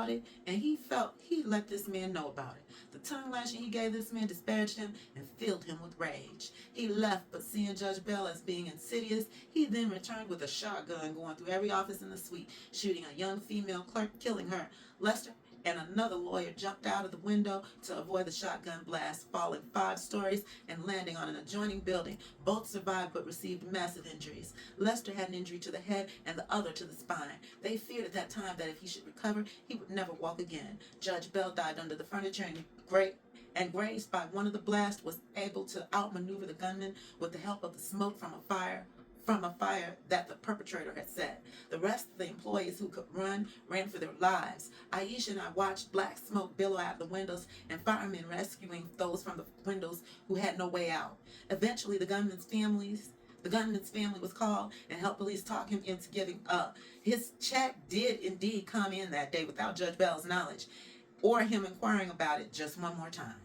it, and he felt he'd let this man know about it. The tongue lashing he gave this man disparaged him and filled him with rage. He left, but seeing Judge Bell as being insidious, he then returned with a shotgun, going through every office in the suite, shooting a young female clerk, killing her. Lester and another lawyer jumped out of the window to avoid the shotgun blast, falling 5 stories and landing on an adjoining building. Both survived but received massive injuries. Lester had an injury to the head and the other to the spine. They feared at that time that if he should recover, he would never walk again. Judge Bell died under the furniture, and grazed by one of the blasts, was able to outmaneuver the gunman with the help of the smoke from a fire that the perpetrator had set. The rest of the employees who could ran for their lives. Aisha and I watched black smoke billow out the windows and firemen rescuing those from the windows who had no way out. Eventually, the gunman's family was called and helped police talk him into giving up. His check did indeed come in that day without Judge Bell's knowledge or him inquiring about it just one more time.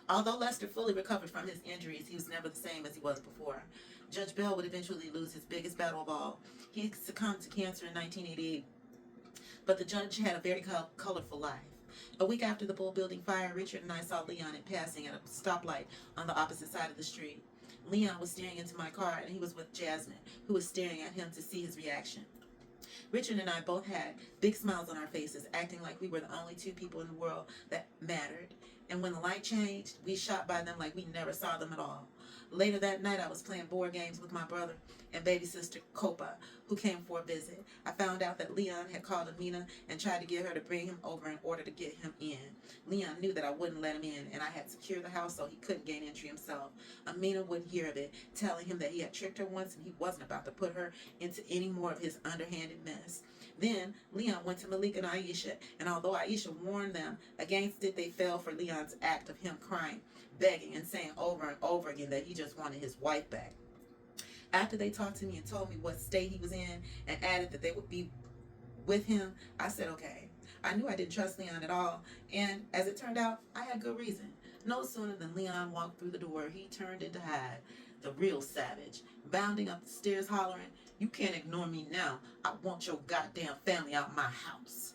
Although Lester fully recovered from his injuries, he was never the same as he was before. Judge Bell would eventually lose his biggest battle of all. He succumbed to cancer in 1988, but the judge had a very colorful life. A week after the Bull Building fire, Richard and I saw Leon in passing at a stoplight on the opposite side of the street. Leon was staring into my car, and he was with Jasmine, who was staring at him to see his reaction. Richard and I both had big smiles on our faces, acting like we were the only 2 people in the world that mattered. And when the light changed, we shot by them like we never saw them at all. Later that night, I was playing board games with my brother and baby sister Copa, who came for a visit. I found out that Leon had called Amina and tried to get her to bring him over in order to get him in. Leon knew that I wouldn't let him in, and I had secured the house so he couldn't gain entry himself. Amina wouldn't hear of it, telling him that he had tricked her once and he wasn't about to put her into any more of his underhanded mess. Then Leon went to Malika and Aisha, and although Aisha warned them against it, they fell for Leon's act of him crying, begging, and saying over and over again that he just wanted his wife back. After they talked to me and told me what state he was in and added that they would be with him, I said okay. I knew I didn't trust Leon at all, and as it turned out, I had good reason. No sooner than Leon walked through the door, he turned into Hyde, the real savage, bounding up the stairs hollering, "You can't ignore me now. I want your goddamn family out my house."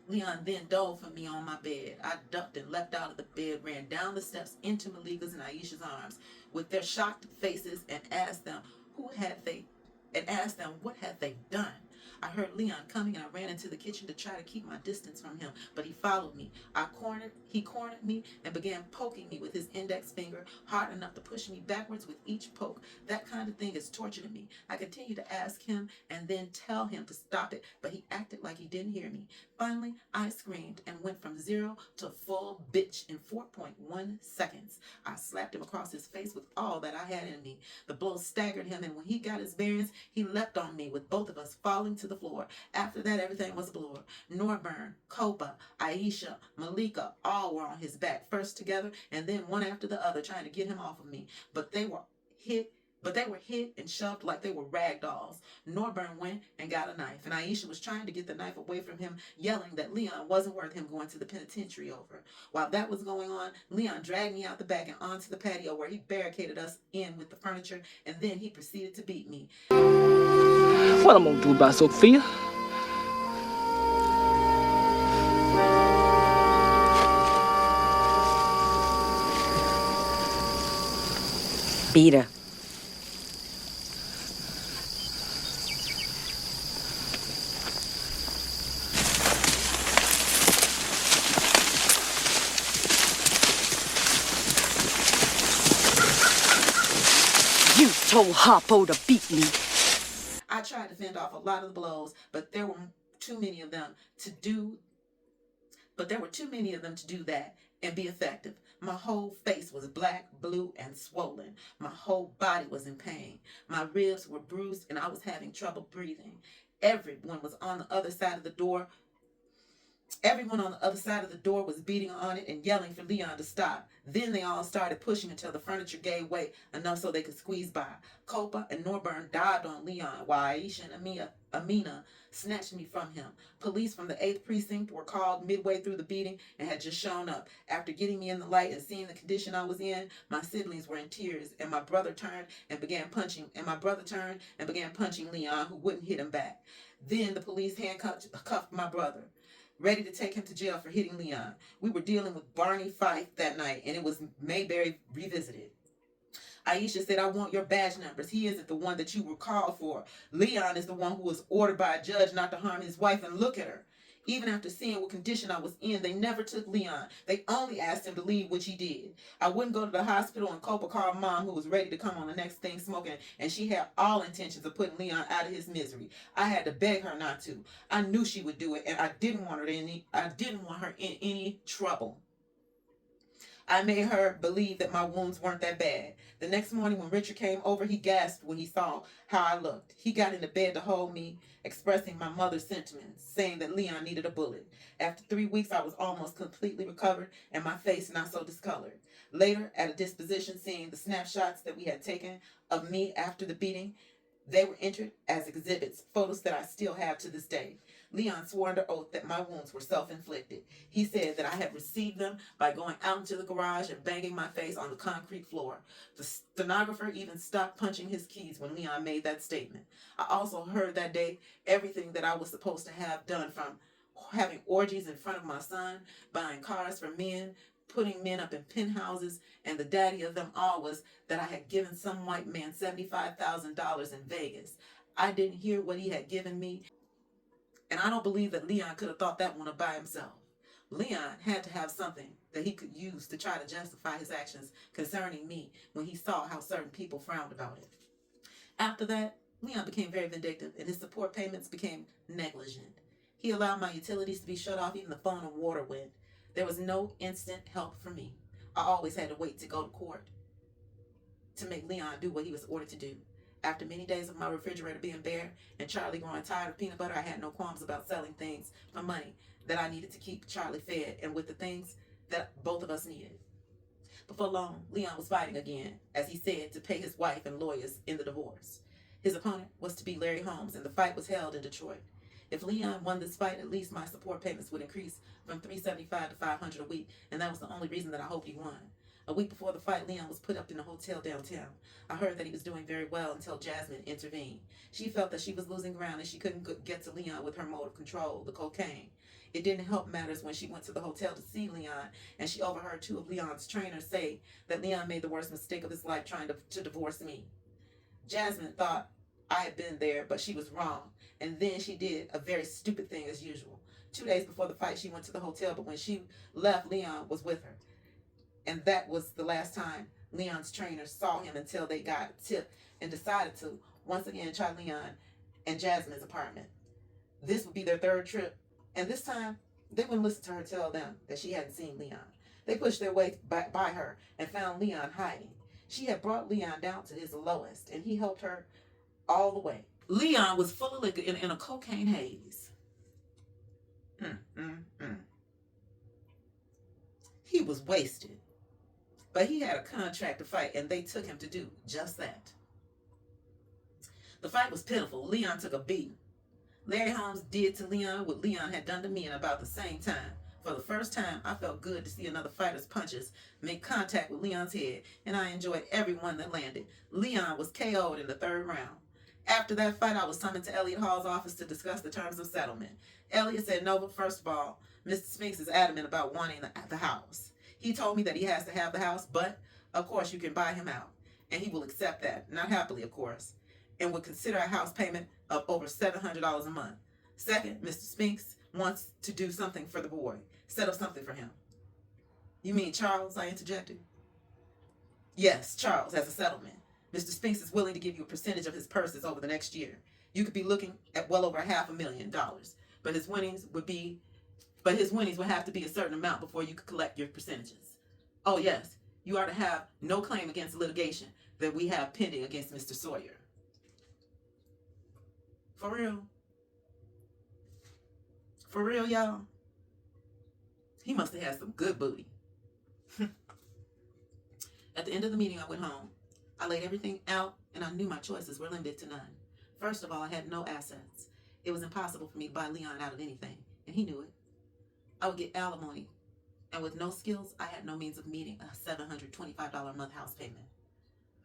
Leon then dove for me on my bed. I ducked and leapt out of the bed, ran down the steps into Malika's and Aisha's arms with their shocked faces and asked them what had they done. I heard Leon coming and I ran into the kitchen to try to keep my distance from him, but he followed me. He cornered me and began poking me with his index finger hard enough to push me backwards with each poke. That kind of thing is torture to me. I continued to ask him and then tell him to stop it, but he acted like he didn't hear me. Finally, I screamed and went from 0 to full bitch in 4.1 seconds. I slapped him across his face with all that I had in me. The blow staggered him, and when he got his bearings, he leapt on me with both of us falling to the floor. After that, everything was a blur. Norburn, Copa, Aisha, Malika, all were on his back, first together and then one after the other, trying to get him off of me. But they were hit and shoved like they were rag dolls. Norburn went and got a knife, and Aisha was trying to get the knife away from him, yelling that Leon wasn't worth him going to the penitentiary over. While that was going on, Leon dragged me out the back and onto the patio where he barricaded us in with the furniture, and then he proceeded to beat me. What I'm gonna do about Sophia? Beat her. You told Harpo to beat me. I tried to fend off a lot of the blows, but there were too many of them to do that and be effective. My whole face was black, blue, and swollen. My whole body was in pain. My ribs were bruised, and I was having trouble breathing. Everyone on the other side of the door was beating on it and yelling for Leon to stop. Then they all started pushing until the furniture gave way enough so they could squeeze by. Copa and Norburn dived on Leon, while Aisha and Amina snatched me from him. Police from the 8th precinct were called midway through the beating and had just shown up. After getting me in the light and seeing the condition I was in, my siblings were in tears, and my brother turned and began punching Leon, who wouldn't hit him back. Then the police handcuffed my brother, ready to take him to jail for hitting Leon. We were dealing with Barney Fife that night, and it was Mayberry revisited. Aisha said, "I want your badge numbers. He isn't the one that you were called for. Leon is the one who was ordered by a judge not to harm his wife, and look at her." Even after seeing what condition I was in, they never took Leon. They only asked him to leave, which he did. I wouldn't go to the hospital, and Copa called Mom, who was ready to come on the next thing smoking, and she had all intentions of putting Leon out of his misery. I had to beg her not to. I knew she would do it, and I didn't want her in any trouble. I made her believe that my wounds weren't that bad. The next morning when Richard came over, he gasped when he saw how I looked. He got into bed to hold me, expressing my mother's sentiments, saying that Leon needed a bullet. After 3 weeks, I was almost completely recovered and my face not so discolored. Later, at a disposition, seeing the snapshots that we had taken of me after the beating, they were entered as exhibits, photos that I still have to this day. Leon swore under oath that my wounds were self-inflicted. He said that I had received them by going out into the garage and banging my face on the concrete floor. The stenographer even stopped punching his keys when Leon made that statement. I also heard that day everything that I was supposed to have done, from having orgies in front of my son, buying cars for men, putting men up in penthouses, and the daddy of them all was that I had given some white man $75,000 in Vegas. I didn't hear what he had given me, and I don't believe that Leon could have thought that one up by himself. Leon had to have something that he could use to try to justify his actions concerning me when he saw how certain people frowned about it. After that, Leon became very vindictive and his support payments became negligent. He allowed my utilities to be shut off, even the phone and water went. There was no instant help for me. I always had to wait to go to court to make Leon do what he was ordered to do. After many days of my refrigerator being bare and Charlie growing tired of peanut butter, I had no qualms about selling things for money that I needed to keep Charlie fed and with the things that both of us needed. Before long, Leon was fighting again, as he said, to pay his wife and lawyers in the divorce. His opponent was to be Larry Holmes, and the fight was held in Detroit. If Leon won this fight, at least my support payments would increase from $375 to $500 a week, and that was the only reason that I hoped he won. A week before the fight, Leon was put up in a hotel downtown. I heard that he was doing very well until Jasmine intervened. She felt that she was losing ground and she couldn't get to Leon with her mode of control, the cocaine. It didn't help matters when she went to the hotel to see Leon, and she overheard two of Leon's trainers say that Leon made the worst mistake of his life trying to divorce me. Jasmine thought I had been there, but she was wrong, and then she did a very stupid thing as usual. 2 days before the fight, she went to the hotel, but when she left, Leon was with her. And that was the last time Leon's trainers saw him until they got a tip and decided to once again try Leon and Jasmine's apartment. This would be their third trip, and this time they wouldn't listen to her tell them that she hadn't seen Leon. They pushed their way by her and found Leon hiding. She had brought Leon down to his lowest, and he helped her all the way. Leon was full of liquor in a cocaine haze. He was wasted. But he had a contract to fight, and they took him to do just that. The fight was pitiful. Leon took a beating. Larry Holmes did to Leon what Leon had done to me in about the same time. For the first time, I felt good to see another fighter's punches make contact with Leon's head, and I enjoyed every one that landed. Leon was KO'd in the third round. After that fight, I was summoned to Elliot Hall's office to discuss the terms of settlement. Elliot said, Nova, first of all, Mr. Spinks is adamant about wanting the house. He told me that he has to have the house, but, of course, you can buy him out. And he will accept that, not happily, of course, and would consider a house payment of over $700 a month. Second, Mr. Spinks wants to do something for the boy, set up something for him. You mean Charles, I interjected? Yes, Charles, as a settlement. Mr. Spinks is willing to give you a percentage of his purses over the next year. You could be looking at well over $500,000, but his winnings would have to be a certain amount before you could collect your percentages. Oh yes, you are to have no claim against litigation that we have pending against Mr. Sawyer. For real? For real, y'all? He must have had some good booty. At the end of the meeting, I went home. I laid everything out, and I knew my choices were limited to none. First of all, I had no assets. It was impossible for me to buy Leon out of anything, and he knew it. I would get alimony, and with no skills, I had no means of meeting a $725 a month house payment.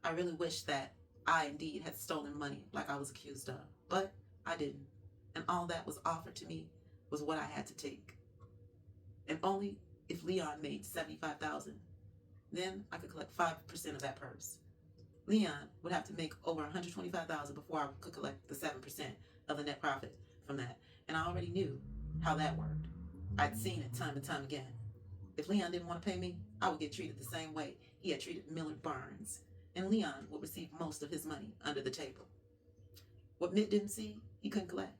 I really wish that I indeed had stolen money like I was accused of, but I didn't, and all that was offered to me was what I had to take. And only if Leon made $75,000, then I could collect 5% of that purse. Leon would have to make over $125,000 before I could collect the 7% of the net profit from that, and I already knew how that worked. I'd seen it time and time again. If Leon didn't want to pay me, I would get treated the same way he had treated Millard Barnes, and Leon would receive most of his money under the table. What Mitt didn't see, he couldn't collect.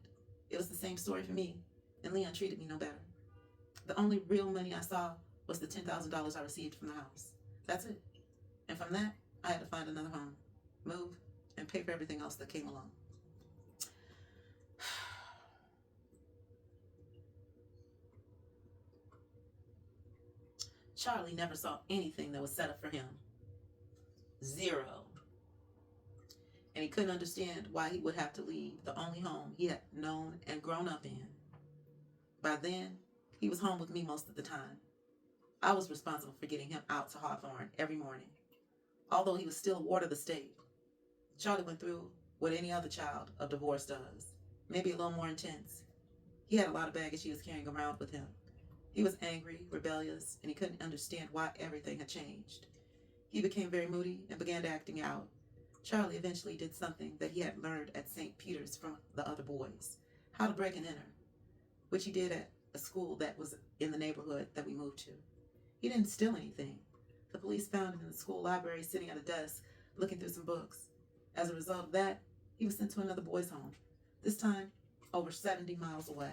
It was the same story for me, and Leon treated me no better. The only real money I saw was the $10,000 I received from the house. That's it. And from that, I had to find another home, move, and pay for everything else that came along. Charlie never saw anything that was set up for him. Zero. And he couldn't understand why he would have to leave the only home he had known and grown up in. By then, he was home with me most of the time. I was responsible for getting him out to Hawthorne every morning. Although he was still a ward of the state, Charlie went through what any other child of divorce does, maybe a little more intense. He had a lot of baggage he was carrying around with him. He was angry, rebellious, and he couldn't understand why everything had changed. He became very moody and began acting out. Charlie eventually did something that he had learned at St. Peter's from the other boys, how to break and enter, which he did at a school that was in the neighborhood that we moved to. He didn't steal anything. The police found him in the school library sitting at a desk looking through some books. As a result of that, he was sent to another boys' home, this time over 70 miles away.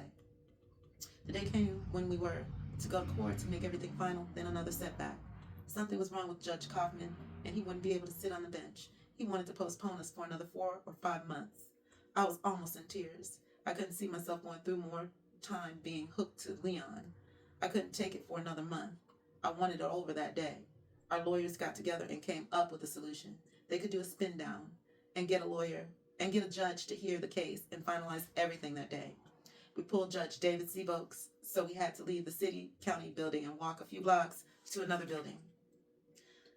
The day came when we were to go to court to make everything final, then another setback. Something was wrong with Judge Kaufman, and he wouldn't be able to sit on the bench. He wanted to postpone us for another 4 or 5 months. I was almost in tears. I couldn't see myself going through more time being hooked to Leon. I couldn't take it for another month. I wanted it over that day. Our lawyers got together and came up with a solution. They could do a spin down and get a lawyer and get a judge to hear the case and finalize everything that day. We pulled Judge David Seaboaks, so we had to leave the city-county building and walk a few blocks to another building.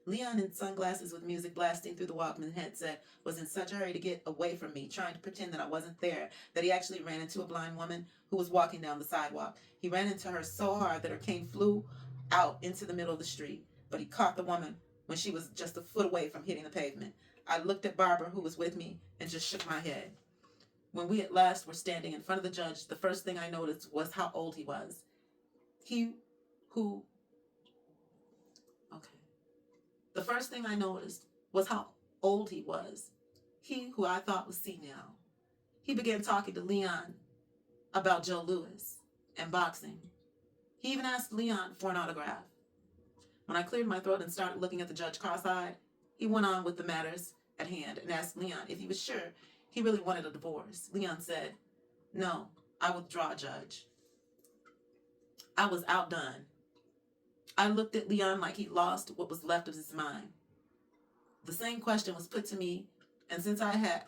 Leon, in sunglasses with music blasting through the Walkman headset, was in such a hurry to get away from me, trying to pretend that I wasn't there, that he actually ran into a blind woman who was walking down the sidewalk. He ran into her so hard that her cane flew out into the middle of the street, but he caught the woman when she was just a foot away from hitting the pavement. I looked at Barbara, who was with me, and just shook my head. When we at last were standing in front of the judge, the first thing I noticed was how old he was. The first thing I noticed was how old he was. He who I thought was senile. He began talking to Leon about Joe Louis and boxing. He even asked Leon for an autograph. When I cleared my throat and started looking at the judge cross-eyed, he went on with the matters at hand and asked Leon if he was sure he really wanted a divorce. Leon said, "No, I withdraw, Judge." I was outdone. I looked at Leon like he lost what was left of his mind. The same question was put to me, and since I had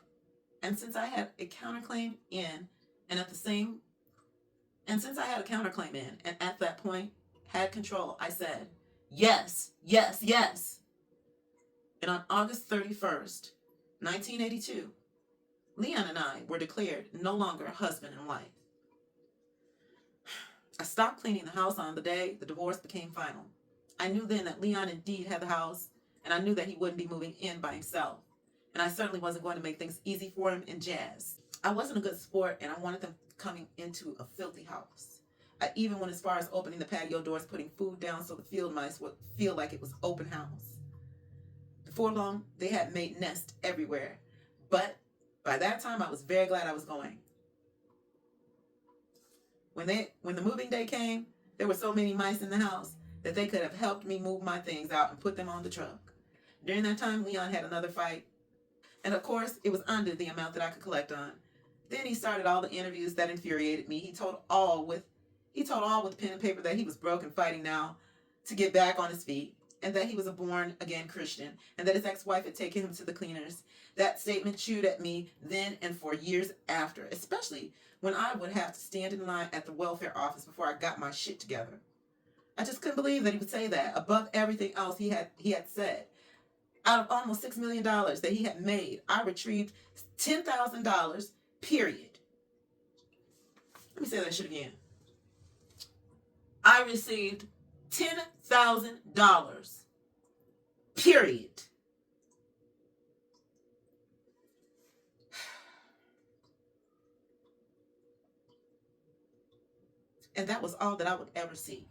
a counterclaim in, and at that point had control, I said, yes, yes, yes. And on August 31st, 1982, Leon and I were declared no longer husband and wife. I stopped cleaning the house on the day the divorce became final. I knew then that Leon indeed had the house, and I knew that he wouldn't be moving in by himself. And I certainly wasn't going to make things easy for him in jazz. I wasn't a good sport, and I wanted them coming into a filthy house. I even went as far as opening the patio doors, putting food down so the field mice would feel like it was open house. Before long, they had made nests everywhere. But by that time, I was very glad I was going. When the moving day came, there were so many mice in the house that they could have helped me move my things out and put them on the truck. During that time, Leon had another fight. And of course, it was under the amount that I could collect on. Then he started all the interviews that infuriated me. He told all with pen and paper that he was broke and fighting now to get back on his feet, and that he was a born-again Christian, and that his ex-wife had taken him to the cleaners. That statement chewed at me then and for years after, especially when I would have to stand in line at the welfare office before I got my shit together. I just couldn't believe that he would say that above everything else he had said. Out of almost $6 million that he had made, I retrieved $10,000, period. Let me say that shit again. I received $10,000, period. And that was all that I would ever see.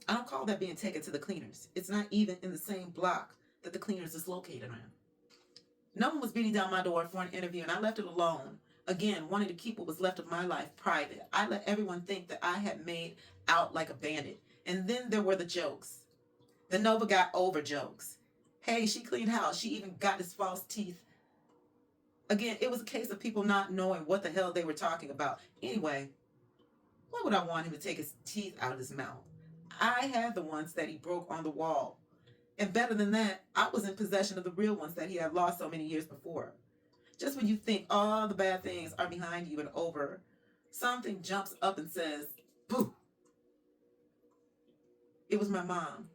I don't call that being taken to the cleaners. It's not even in the same block that the cleaners is located in. No one was beating down my door for an interview, and I left it alone. Again, wanting to keep what was left of my life private. I let everyone think that I had made out like a bandit. And then there were the jokes. The Nova got over jokes. Hey, she cleaned house. She even got his false teeth. Again, it was a case of people not knowing what the hell they were talking about. Anyway, why would I want him to take his teeth out of his mouth? I had the ones that he broke on the wall. And better than that, I was in possession of the real ones that he had lost so many years before. Just when you think all the bad things are behind you and over, something jumps up and says, boo. It was my mom.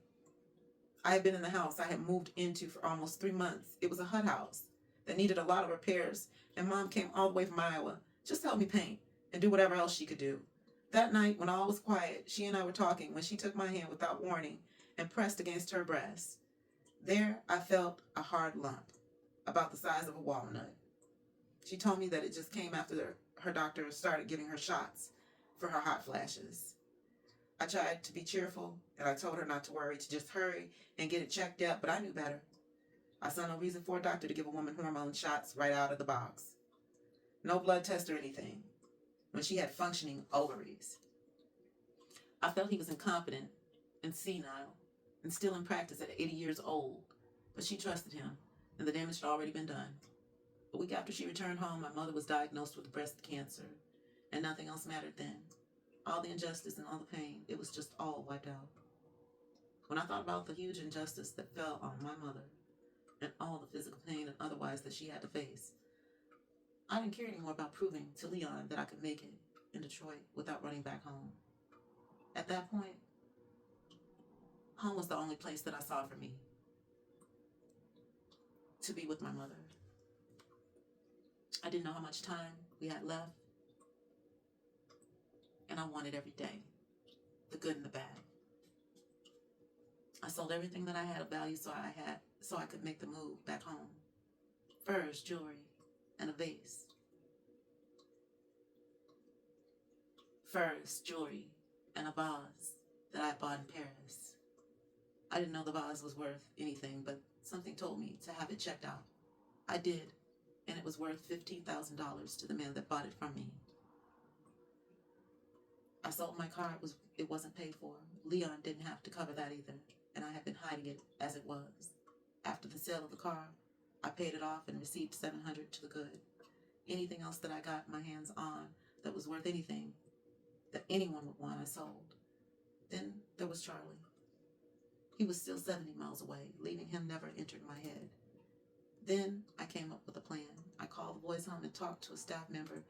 I had been in the house I had moved into for almost 3 months. It was a hut house that needed a lot of repairs, and Mom came all the way from Iowa just to help me paint and do whatever else she could do. That night, when all was quiet, she and I were talking when she took my hand without warning and pressed against her breast. There, I felt a hard lump, about the size of a walnut. She told me that it just came after her doctor started giving her shots, for her hot flashes. I tried to be cheerful, and I told her not to worry, to just hurry and get it checked out, but I knew better. I saw no reason for a doctor to give a woman hormone shots right out of the box. No blood test or anything, when she had functioning ovaries. I felt he was incompetent and senile and still in practice at 80 years old, but she trusted him, and the damage had already been done. A week after she returned home, my mother was diagnosed with breast cancer, and nothing else mattered then. All the injustice and all the pain, it was just all wiped out. When I thought about the huge injustice that fell on my mother and all the physical pain and otherwise that she had to face, I didn't care anymore about proving to Leon that I could make it in Detroit without running back home. At that point, home was the only place that I saw for me, to be with my mother. I didn't know how much time we had left, and I wanted every day, the good and the bad. I sold everything that I had of value so I could make the move back home. Furs, jewelry, and a vase. Furs, jewelry, and a vase that I bought in Paris. I didn't know the vase was worth anything, but something told me to have it checked out. I did, and it was worth $15,000 to the man that bought it from me. I sold my car. It wasn't paid for. Leon didn't have to cover that either, and I had been hiding it as it was. After the sale of the car, I paid it off and received $700 to the good. Anything else that I got my hands on that was worth anything that anyone would want, I sold. Then there was Charlie. He was still 70 miles away. Leaving him never entered my head. Then I came up with a plan. I called the boys home and talked to a staff member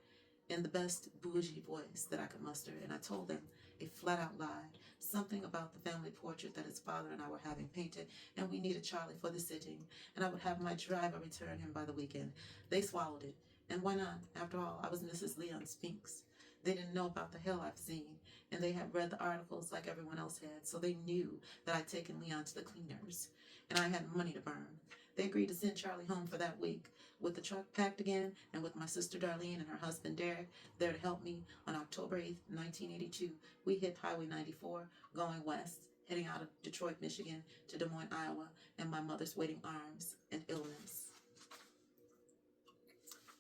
in the best bougie voice that I could muster, and I told them a flat-out lie, something about the family portrait that his father and I were having painted, and we needed Charlie for the sitting, and I would have my driver return him by the weekend. They swallowed it, and why not? After all, I was Mrs. Leon Spinks. They didn't know about the hell I've seen, and they had read the articles like everyone else had, so they knew that I'd taken Leon to the cleaners, and I had money to burn. They agreed to send Charlie home for that week, with the truck packed again, and with my sister Darlene and her husband Derek there to help me. On October 8th, 1982, we hit Highway 94, going west, heading out of Detroit, Michigan to Des Moines, Iowa, and my mother's waiting arms and illness.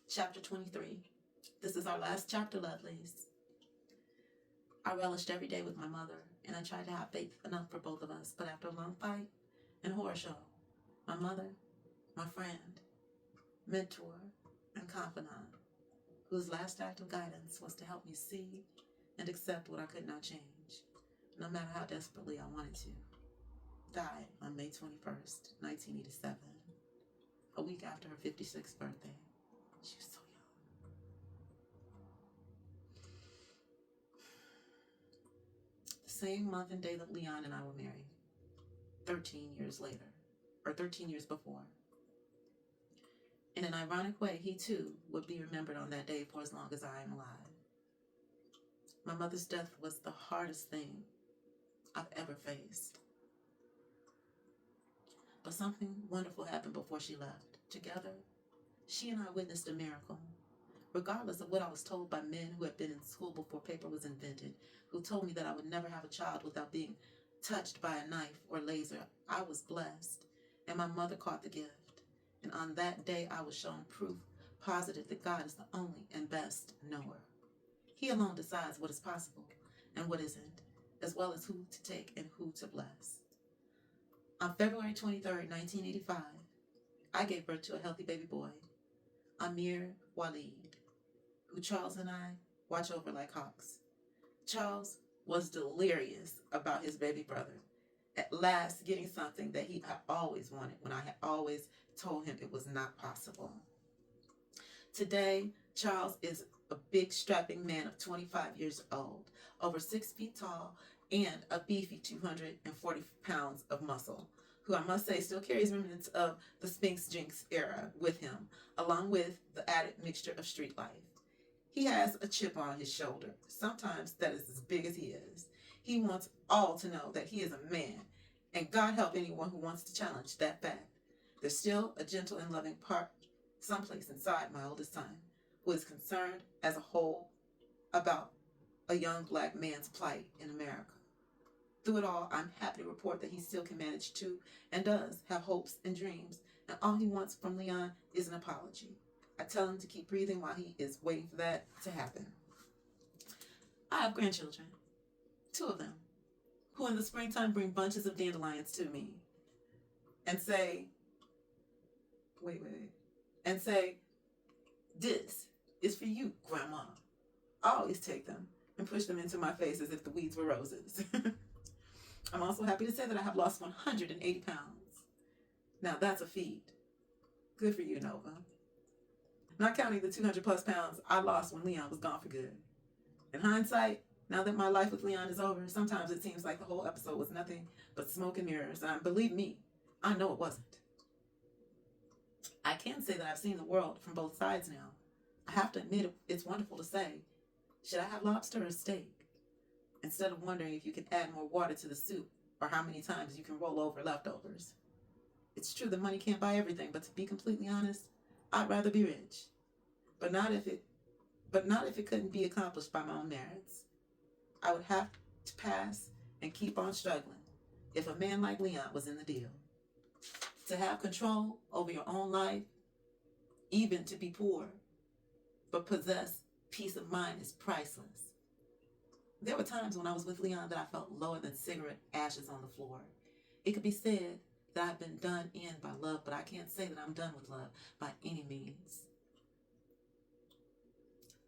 Chapter 23. This is our last chapter, lovelies. I relished every day with my mother, and I tried to have faith enough for both of us, but after a long fight and horror show, my mother, my friend, mentor, and confidant, whose last act of guidance was to help me see and accept what I could not change, no matter how desperately I wanted to, died on May 21st, 1987, a week after her 56th birthday. She was so young. The same month and day that Leon and I were married, 13 years later, or 13 years before. In an ironic way, he too would be remembered on that day for as long as I am alive. My mother's death was the hardest thing I've ever faced. But something wonderful happened before she left. Together, she and I witnessed a miracle. Regardless of what I was told by men who had been in school before paper was invented, who told me that I would never have a child without being touched by a knife or laser, I was blessed, and my mother caught the gift. And on that day, I was shown proof positive that God is the only and best knower. He alone decides what is possible and what isn't, as well as who to take and who to bless. On February 23rd, 1985, I gave birth to a healthy baby boy, Amir Waleed, who Charles and I watch over like hawks. Charles was delirious about his baby brother, at last getting something that he had always wanted when I had always told him it was not possible. Today, Charles is a big strapping man of 25 years old, over 6 feet tall, and a beefy 240 pounds of muscle, who I must say still carries remnants of the Spinks Jinx era with him, along with the added mixture of street life. He has a chip on his shoulder, sometimes that is as big as he is. He wants all to know that he is a man, and God help anyone who wants to challenge that fact. There's still a gentle and loving part someplace inside my oldest son, who is concerned as a whole about a young black man's plight in America. Through it all, I'm happy to report that he still can manage to and does have hopes and dreams, and all he wants from Leon is an apology. I tell him to keep breathing while he is waiting for that to happen. I have grandchildren, 2 of them, who in the springtime bring bunches of dandelions to me and say, and say, "This is for you, Grandma." I always take them and push them into my face as if the weeds were roses. I'm also happy to say that I have lost 180 pounds. Now that's a feat. Good for you, Nova. Not counting the 200 plus pounds I lost when Leon was gone for good. In hindsight, now that my life with Leon is over, sometimes it seems like the whole episode was nothing but smoke and mirrors. And believe me, I know it wasn't. I can say that I've seen the world from both sides now. I have to admit it's wonderful to say, should I have lobster or steak? Instead of wondering if you can add more water to the soup or how many times you can roll over leftovers. It's true that money can't buy everything, but to be completely honest, I'd rather be rich. But not if it couldn't be accomplished by my own merits. I would have to pass and keep on struggling if a man like Leon was in the deal. To have control over your own life, even to be poor, but possess peace of mind is priceless. There were times when I was with Leon that I felt lower than cigarette ashes on the floor. It could be said that I've been done in by love, but I can't say that I'm done with love by any means.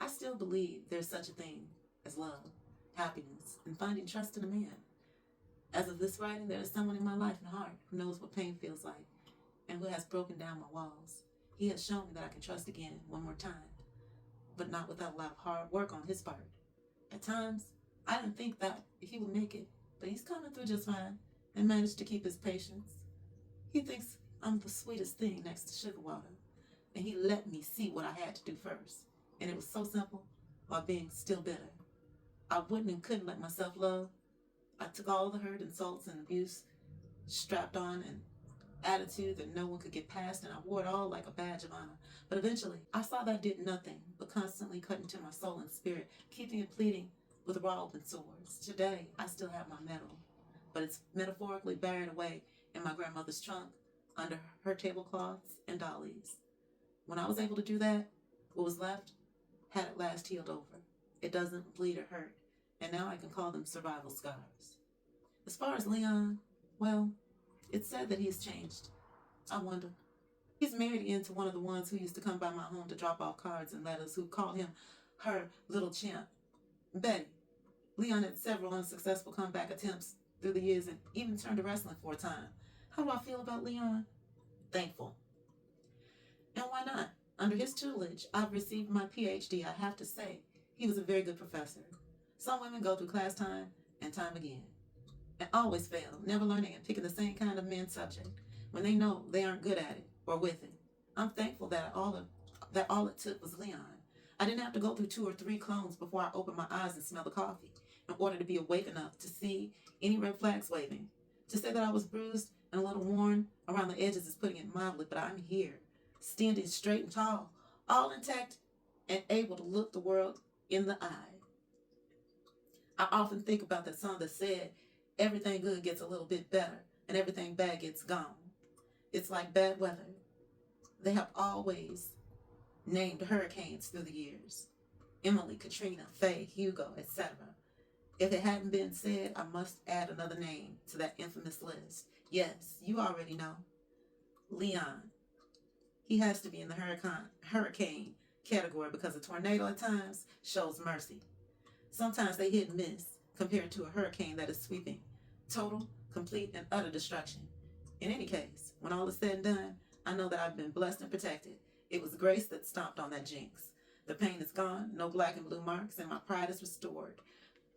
I still believe there's such a thing as love, happiness, and finding trust in a man. As of this writing, there is someone in my life and heart who knows what pain feels like and who has broken down my walls. He has shown me that I can trust again one more time, but not without a lot of hard work on his part. At times, I didn't think that he would make it, but he's coming through just fine and managed to keep his patience. He thinks I'm the sweetest thing next to sugar water, and he let me see what I had to do first. And it was so simple while being still bitter. I wouldn't and couldn't let myself love. I took all the hurt, insults, and abuse strapped on an attitude that no one could get past, and I wore it all like a badge of honor. But eventually, I saw that did nothing but constantly cut into my soul and spirit, keeping and pleading with raw open swords. Today, I still have my medal, but it's metaphorically buried away in my grandmother's trunk under her tablecloths and dollies. When I was able to do that, what was left had at last healed over. It doesn't bleed or hurt, and now I can call them survival scars. As far as Leon, well, it's said that he's changed. I wonder. He's married again to one of the ones who used to come by my home to drop off cards and letters, who called him her little chimp, Betty. Leon had several unsuccessful comeback attempts through the years and even turned to wrestling for a time. How do I feel about Leon? Thankful. And why not? Under his tutelage, I've received my PhD. I have to say, he was a very good professor. Some women go through class time and time again and always fail, never learning and picking the same kind of men's subject when they know they aren't good at it or with it. I'm thankful that all it took was Leon. I didn't have to go through 2 or 3 clones before I opened my eyes and smelled the coffee in order to be awake enough to see any red flags waving. To say that I was bruised and a little worn around the edges is putting it mildly, but I'm here, standing straight and tall, all intact and able to look the world in the eye. I often think about that song that said, everything good gets a little bit better and everything bad gets gone. It's like bad weather. They have always named hurricanes through the years. Emily, Katrina, Faye, Hugo, etc. If it hadn't been said, I must add another name to that infamous list. Yes, you already know. Leon. He has to be in the hurricane category because a tornado at times shows mercy. Sometimes they hit and miss compared to a hurricane that is sweeping. Total, complete, and utter destruction. In any case, when all is said and done, I know that I've been blessed and protected. It was grace that stomped on that jinx. The pain is gone, no black and blue marks, and my pride is restored.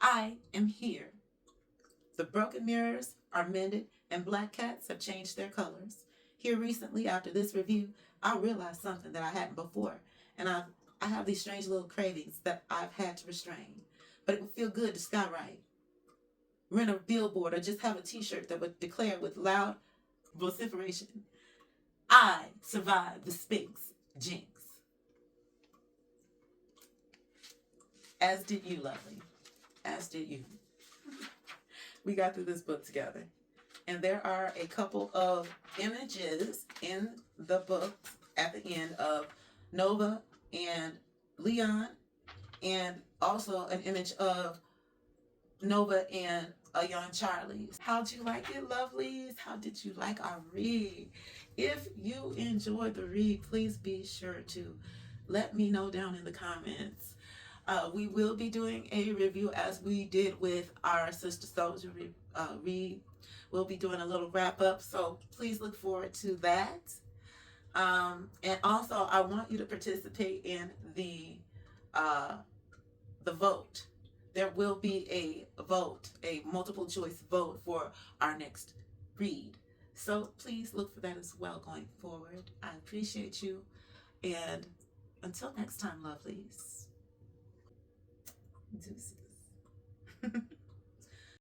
I am here. The broken mirrors are mended, and black cats have changed their colors. Here recently, after this review, I realized something that I hadn't before, and I have these strange little cravings that I've had to restrain. But it would feel good to skywrite, rent a billboard, or just have a t-shirt that would declare with loud vociferation, I survived the Spinks Jinx. As did you, lovely. as did you. We got through this book together. And there are a couple of images in the book at the end of Nova and Leon, and also an image of Nova and a young Charlie. How'd you like it, lovelies? How did you like our read? If you enjoyed the read, please be sure to let me know down in the comments. We will be doing a review as we did with our Sister Soldier read. We'll be doing a little wrap up, so please look forward to that. And also, I want you to participate in the vote. There will be a vote, a multiple choice vote for our next read. So please look for that as well going forward. I appreciate you. And until next time, lovelies. Deuces.